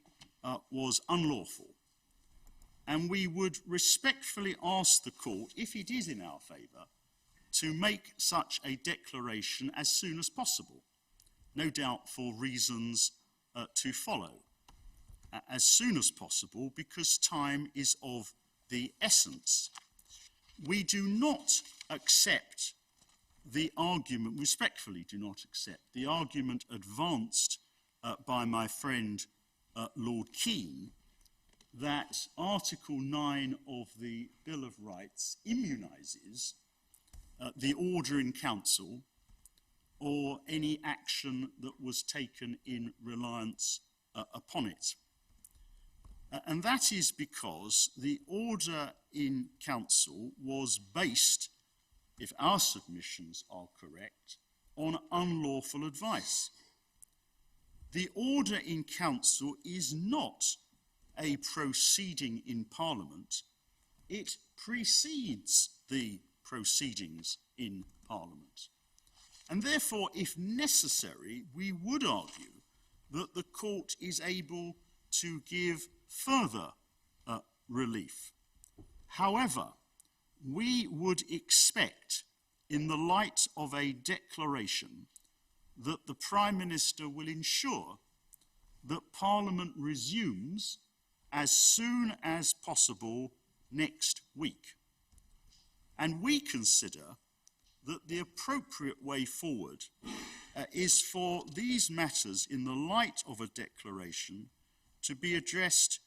was unlawful. And we would respectfully ask the court, if it is in our favour, to make such a declaration as soon as possible, no doubt for reasons to follow. As soon as possible, because time is of the essence. We do not accept the argument, respectfully do not accept the argument advanced by my friend Lord Keane, that Article 9 of the Bill of Rights immunises the order in council or any action that was taken in reliance upon it. And that is because the order in council was based, if our submissions are correct, on unlawful advice. The order in council is not a proceeding in Parliament. It precedes the proceedings in Parliament. And therefore, if necessary, we would argue that the court is able to give further relief. However, we would expect, in the light of a declaration, that the Prime Minister will ensure that Parliament resumes as soon as possible next week. And we consider that the appropriate way forward is for these matters, in the light of a declaration, to be addressed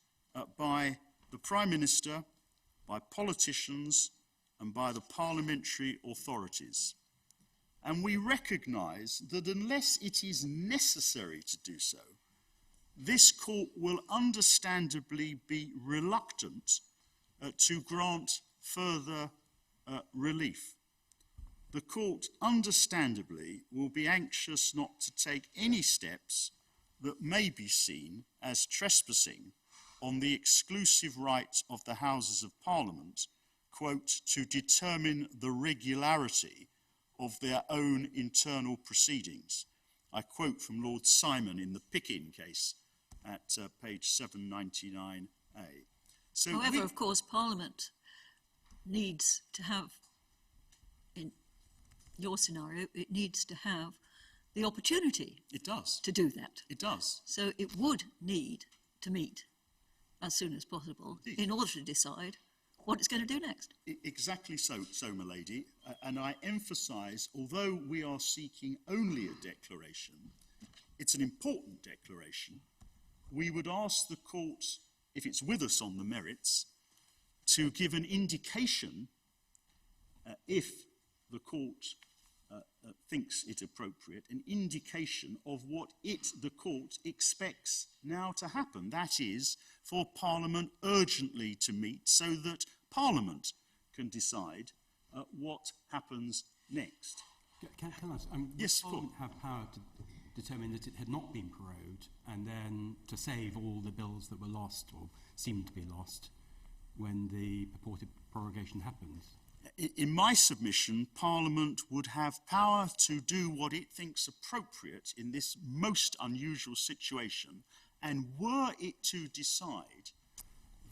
by the Prime Minister, by politicians, and by the parliamentary authorities. And we recognise that unless it is necessary to do so, this court will understandably be reluctant to grant further relief. The court understandably will be anxious not to take any steps that may be seen as trespassing on the exclusive right of the Houses of Parliament, quote, to determine the regularity of their own internal proceedings. I quote from Lord Simon in the Pickin case at page 799A. So However, of course, Parliament needs to have, in your scenario, it needs to have the opportunity it does. to do that. It does. So it would need to meet as soon as possible in order to decide what it's going to do next. Exactly so, my lady. And I emphasise, although we are seeking only a declaration, it's an important declaration. We would ask the court, if it's with us on the merits, to give an indication, if the court thinks it appropriate, an indication of what the court expects now to happen. That is, for Parliament urgently to meet so that Parliament can decide what happens next. Can I ask, yes, would Parliament have power to determine that it had not been prorogued and then to save all the bills that were lost or seemed to be lost when the purported prorogation happens? In my submission, Parliament would have power to do what it thinks appropriate in this most unusual situation, and were it to decide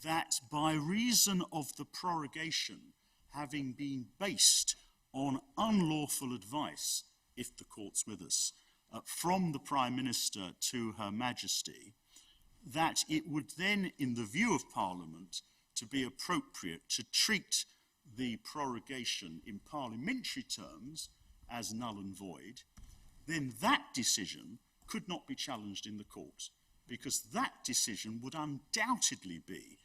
that by reason of the prorogation having been based on unlawful advice, if the court's with us, from the Prime Minister to Her Majesty, that it would then, in the view of Parliament, to be appropriate to treat the prorogation in parliamentary terms as null and void, then that decision could not be challenged in the court, because that decision would undoubtedly be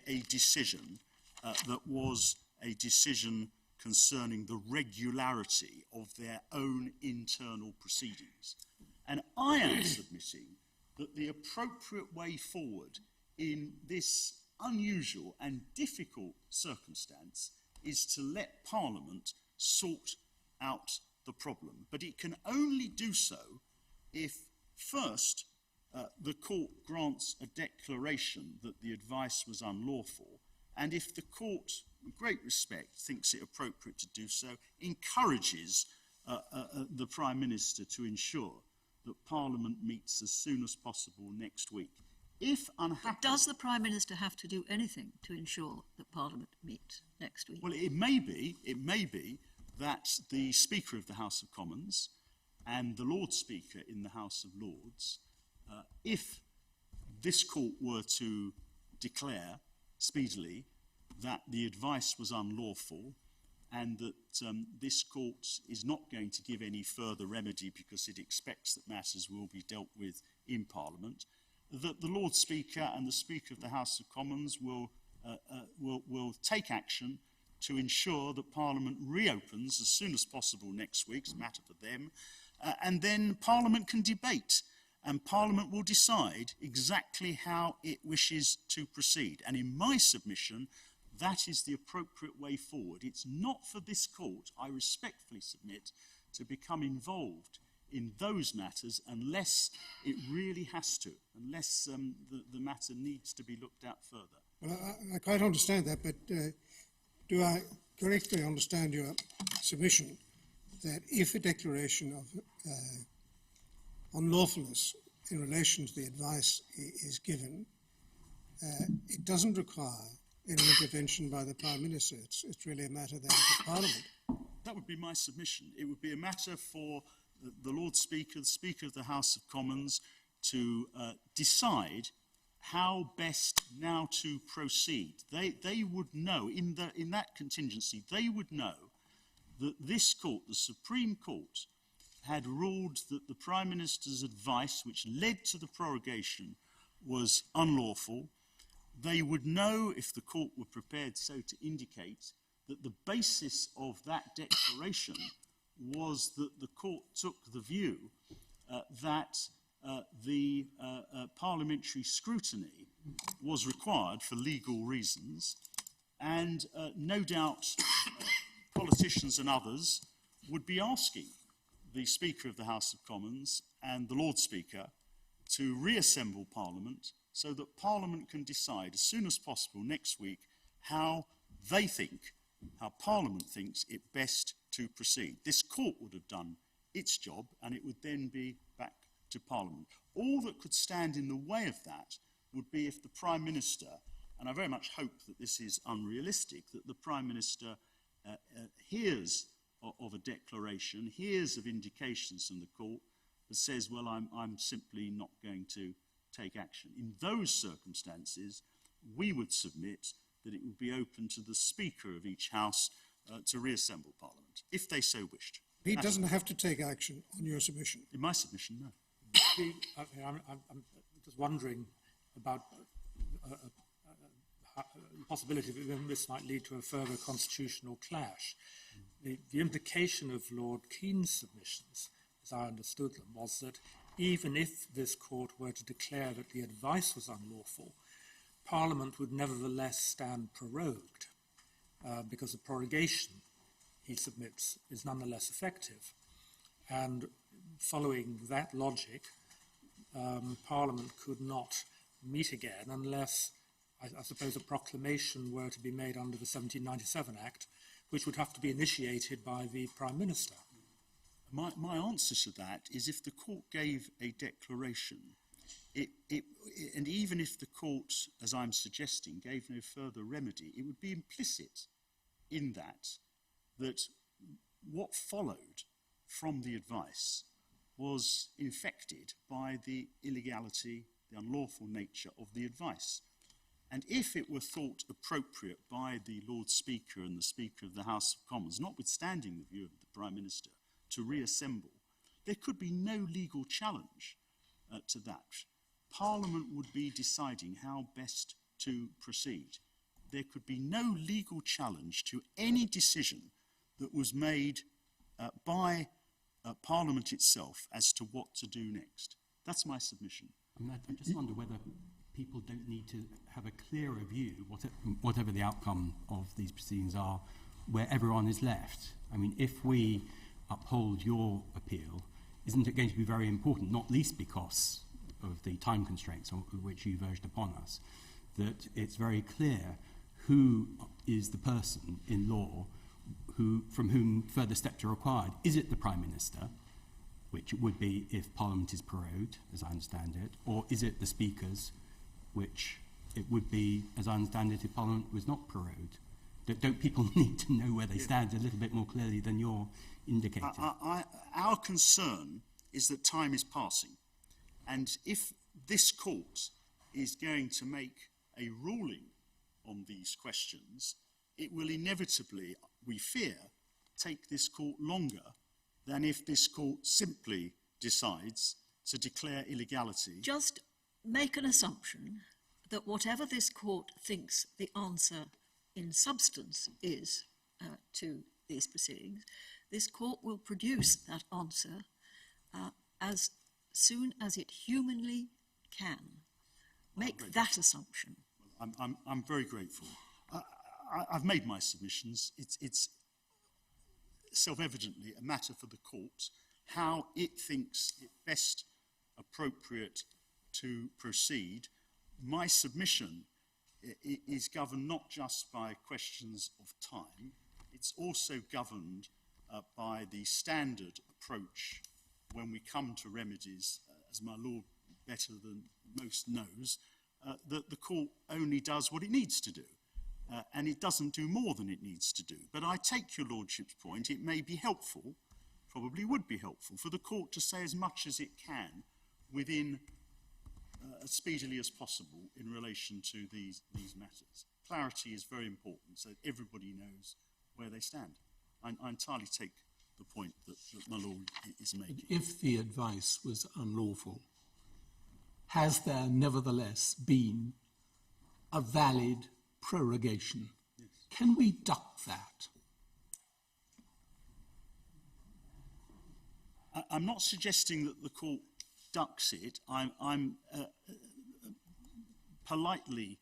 a decision that was a decision concerning the regularity of their own internal proceedings. And I am submitting that the appropriate way forward in this unusual and difficult circumstance is to let Parliament sort out the problem. But it can only do so if, first, the court grants a declaration that the advice was unlawful, and if the court great respect, thinks it appropriate to do so, encourages the Prime Minister to ensure that Parliament meets as soon as possible next week. If unhappy... Does the Prime Minister have to do anything to ensure that Parliament meets next week? Well, it may be that the Speaker of the House of Commons and the Lord Speaker in the House of Lords, if this court were to declare speedily that the advice was unlawful and that this court is not going to give any further remedy because it expects that matters will be dealt with in Parliament, that the Lord Speaker and the Speaker of the House of Commons will take action to ensure that Parliament reopens as soon as possible next week. It's a matter for them. And then Parliament can debate, and Parliament will decide exactly how it wishes to proceed. And in my submission, that is the appropriate way forward. It's not for this court, I respectfully submit, to become involved in those matters unless it really has to, unless the matter needs to be looked at further. Well, I quite understand that, but do I correctly understand your submission that if a declaration of unlawfulness in relation to the advice is given, it doesn't require any intervention by the Prime Minister? It's really a matter then for Parliament. That would be my submission. It would be a matter for the Lord Speaker, the Speaker of the House of Commons, to decide how best now to proceed. They would know, in that contingency, they would know that this court, the Supreme Court, had ruled that the Prime Minister's advice, which led to the prorogation, was unlawful. They would know, if the court were prepared so to indicate, that the basis of that declaration was that the court took the view that the parliamentary scrutiny was required for legal reasons, and no doubt politicians and others would be asking the Speaker of the House of Commons and the Lord Speaker to reassemble Parliament so that Parliament can decide as soon as possible next week how they think, how Parliament thinks it best to proceed. This court would have done its job and it would then be back to Parliament. All that could stand in the way of that would be if the Prime Minister, and I very much hope that this is unrealistic, that the Prime Minister hears of a declaration, hears of indications from the court, but says, well, I'm simply not going to take action. In those circumstances, we would submit that it would be open to the Speaker of each House to reassemble Parliament, if they so wished. He doesn't have to take action on your submission. In my submission, no. I'm just wondering about the possibility that this might lead to a further constitutional clash. The implication of Lord Keane's submissions, as I understood them, was that even if this court were to declare that the advice was unlawful, Parliament would nevertheless stand prorogued, because the prorogation, he submits, is nonetheless effective. And following that logic, Parliament could not meet again unless, I suppose, a proclamation were to be made under the 1797 Act, which would have to be initiated by the Prime Minister. My answer to that is if the court gave a declaration, and even if the court, as I'm suggesting, gave no further remedy, it would be implicit in that what followed from the advice was infected by the illegality, the unlawful nature of the advice. And if it were thought appropriate by the Lord Speaker and the Speaker of the House of Commons, notwithstanding the view of the Prime Minister, to reassemble, there could be no legal challenge to that. Parliament would be deciding how best to proceed. There could be no legal challenge to any decision that was made by Parliament itself as to what to do next. That's my submission. I just wonder whether people don't need to have a clearer view, whatever the outcome of these proceedings are, where everyone is left. I mean, if we uphold your appeal, isn't it going to be very important, not least because of the time constraints which you've urged upon us, that it's very clear who is the person in law from whom further steps are required? Is it the Prime Minister, which it would be if Parliament is prorogued, as I understand it, or is it the Speakers, which it would be, as I understand it, if Parliament was not prorogued? Don't people need to know where they stand a little bit more clearly than you're indicating? Our concern is that time is passing, and if this court is going to make a ruling on these questions, it will inevitably, we fear, take this court longer than if this court simply decides to declare illegality. Just make an assumption that whatever this court thinks the answer in substance is to these proceedings, this court will produce that answer as soon as it humanly can. Make that assumption. I'm very grateful. I've made my submissions. It's self-evidently a matter for the court how it thinks it best appropriate to proceed. My submission is governed not just by questions of time, it's also governed by the standard approach when we come to remedies, as my lord better than most knows, that the court only does what it needs to do. And it doesn't do more than it needs to do. But I take your lordship's point. It may be helpful, probably would be helpful, for the court to say as much as it can within as speedily as possible in relation to these matters. Clarity is very important, so that everybody knows where they stand. I entirely take the point that my lord is making. If the advice was unlawful, has there nevertheless been a valid prorogation? Yes. Can we duck that? I'm not suggesting that the court ducks it. I'm politely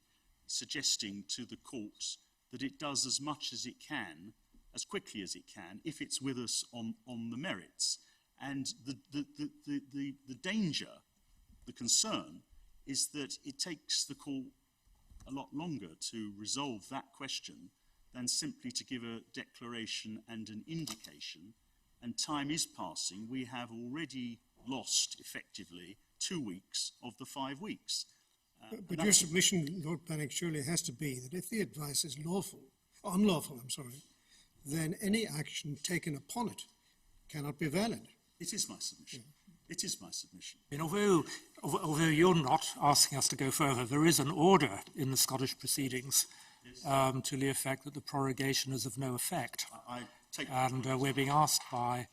suggesting to the court that it does as much as it can, as quickly as it can, if it's with us on the merits. And the danger, the concern, is that it takes the court a lot longer to resolve that question than simply to give a declaration and an indication. And time is passing. We have already lost, effectively, 2 weeks of the 5 weeks. But your submission, Lord Planning, surely has to be that if the advice is unlawful, then any action taken upon it cannot be valid. It is my submission. Yeah. It is my submission. And although you're not asking us to go further, there is an order in the Scottish proceedings to the effect that the prorogation is of no effect. And we're being asked by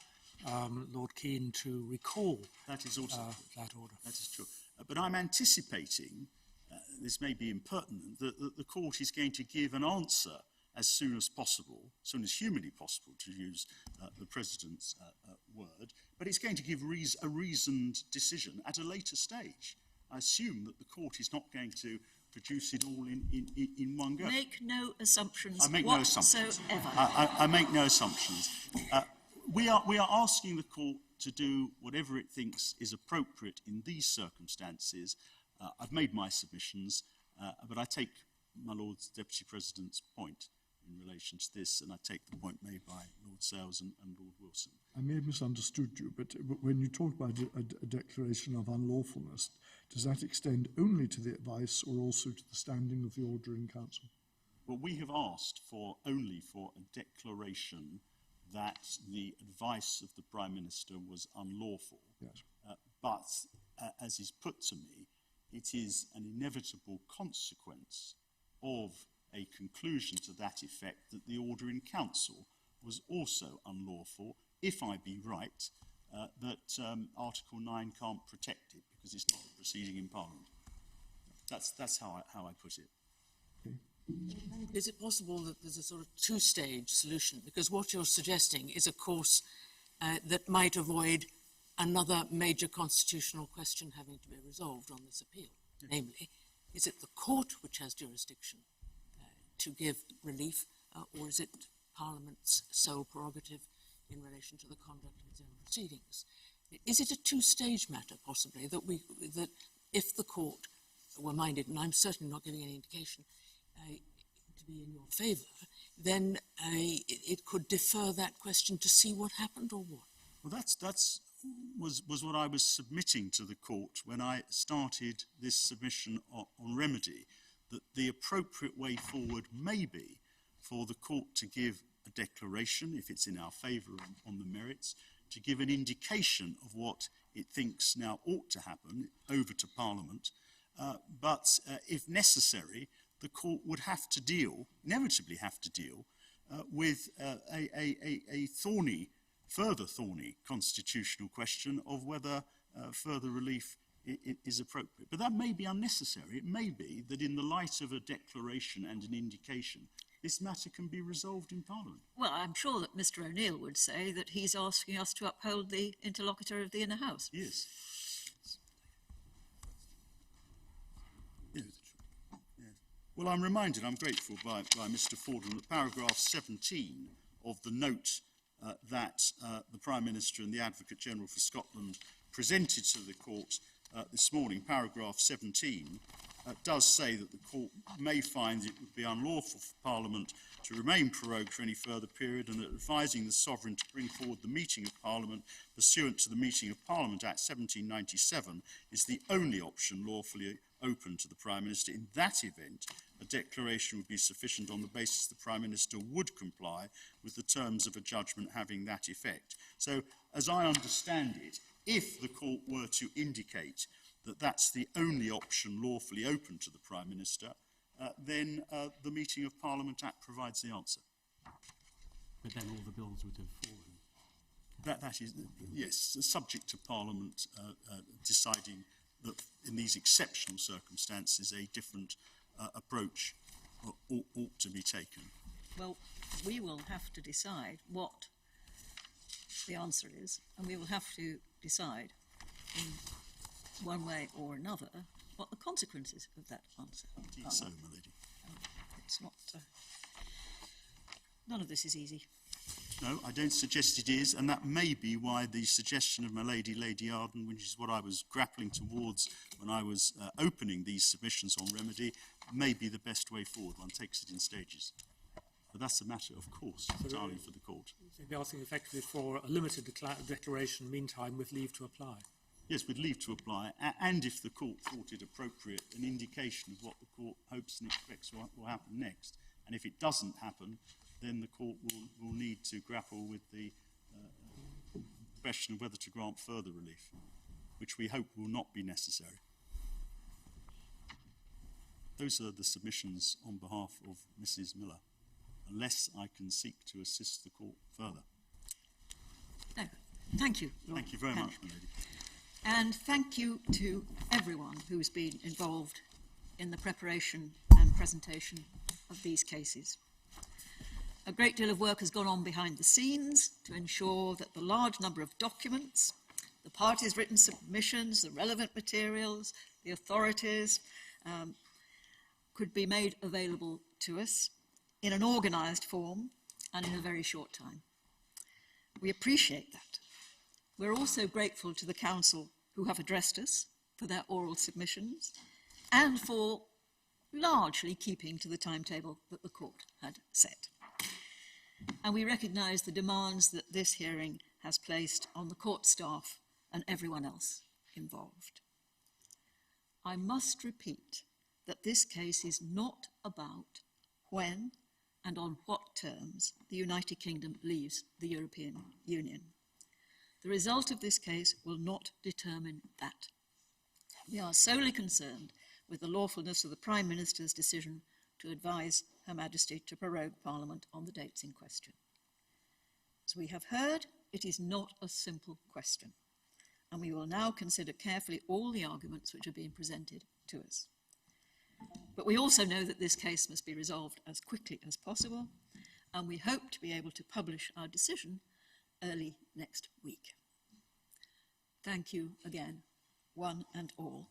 Lord Keane to recall that is also that order. That is true. But I'm anticipating, this may be impertinent, that the court is going to give an answer as soon as possible, as soon as humanly possible, to use the President's word, but it's going to give a reasoned decision at a later stage. I assume that the court is not going to produce it all in one go. Make no assumptions I make whatsoever. no assumptions. I make no assumptions. We are asking the court to do whatever it thinks is appropriate in these circumstances. I've made my submissions, but I take my Lord's Deputy President's point in relation to this, and I take the point made by Lord Sales and Lord Wilson. I may have misunderstood you, but when you talk about a declaration of unlawfulness, does that extend only to the advice or also to the standing of the order in council? Well, we have asked only for a declaration that the advice of the Prime Minister was unlawful. Yes. But, as is put to me, it is an inevitable consequence of a conclusion to that effect that the order in council was also unlawful, if I be right, that Article 9 can't protect it because it's not a proceeding in Parliament. That's how I put it. Is it possible that there's a sort of two-stage solution? Because what you're suggesting is a course that might avoid another major constitutional question having to be resolved on this appeal. Yes. Namely, is it the court which has jurisdiction to give relief, or is it Parliament's sole prerogative in relation to the conduct of its own proceedings? Is it a two-stage matter, possibly, that if the court were minded, and I'm certainly not giving any indication, to be in your favour, then it could defer that question to see what happened or what? Well, that's was what I was submitting to the court when I started this submission on remedy, that the appropriate way forward may be for the court to give a declaration, if it's in our favour on the merits, to give an indication of what it thinks now ought to happen over to Parliament, but if necessary, the court would have to inevitably have to deal with a further thorny constitutional question of whether further relief is appropriate. But that may be unnecessary. It may be that in the light of a declaration and an indication, this matter can be resolved in Parliament. Well, I'm sure that Mr. O'Neill would say that he's asking us to uphold the interlocutor of the inner house. Yes. Yes. Well, I'm reminded, I'm grateful by Mr. Fordham, that paragraph 17 of the note that the Prime Minister and the Advocate General for Scotland presented to the court this morning, paragraph 17, does say that the court may find it would be unlawful for Parliament to remain prorogued for any further period, and that advising the Sovereign to bring forward the meeting of Parliament pursuant to the Meeting of Parliament Act 1797 is the only option lawfully open to the Prime Minister. In that event, a declaration would be sufficient on the basis the Prime Minister would comply with the terms of a judgment having that effect. So, as I understand it, if the court were to indicate that that's the only option lawfully open to the Prime Minister, then the Meeting of Parliament Act provides the answer. But then all the bills would have fallen. That is, yes, subject to Parliament deciding that in these exceptional circumstances a different approach ought to be taken. Well, we will have to decide what the answer is, and we will have to decide in one way or another what the consequences of that answer are. So, my lady. It's not... none of this is easy. No, I don't suggest it is, and that may be why the suggestion of my lady, Lady Arden, which is what I was grappling towards when I was opening these submissions on remedy, may be the best way forward. One takes it in stages. But that's a matter, of course, entirely for the court. So you'd be asking effectively for a limited declaration, meantime, with leave to apply? Yes, with leave to apply, and if the court thought it appropriate, an indication of what the court hopes and expects will happen next. And if it doesn't happen, then the court will need to grapple with the question of whether to grant further relief, which we hope will not be necessary. Those are the submissions on behalf of Mrs. Miller, unless I can seek to assist the court further. No, thank you, Lord Thank you very Kent. much, my lady. And thank you to everyone who's been involved in the preparation and presentation of these cases. A great deal of work has gone on behind the scenes to ensure that the large number of documents, the parties' written submissions, the relevant materials, the authorities, could be made available to us in an organised form and in a very short time. We appreciate that. We're also grateful to the Council who have addressed us for their oral submissions and for largely keeping to the timetable that the court had set. And we recognise the demands that this hearing has placed on the court staff and everyone else involved. I must repeat that this case is not about when and on what terms the United Kingdom leaves the European Union. The result of this case will not determine that. We are solely concerned with the lawfulness of the Prime Minister's decision to advise Her Majesty to prorogue Parliament on the dates in question. As we have heard, it is not a simple question, and we will now consider carefully all the arguments which are being presented to us. But we also know that this case must be resolved as quickly as possible, and we hope to be able to publish our decision early next week. Thank you again, one and all.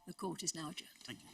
The court is now adjourned. Thank you.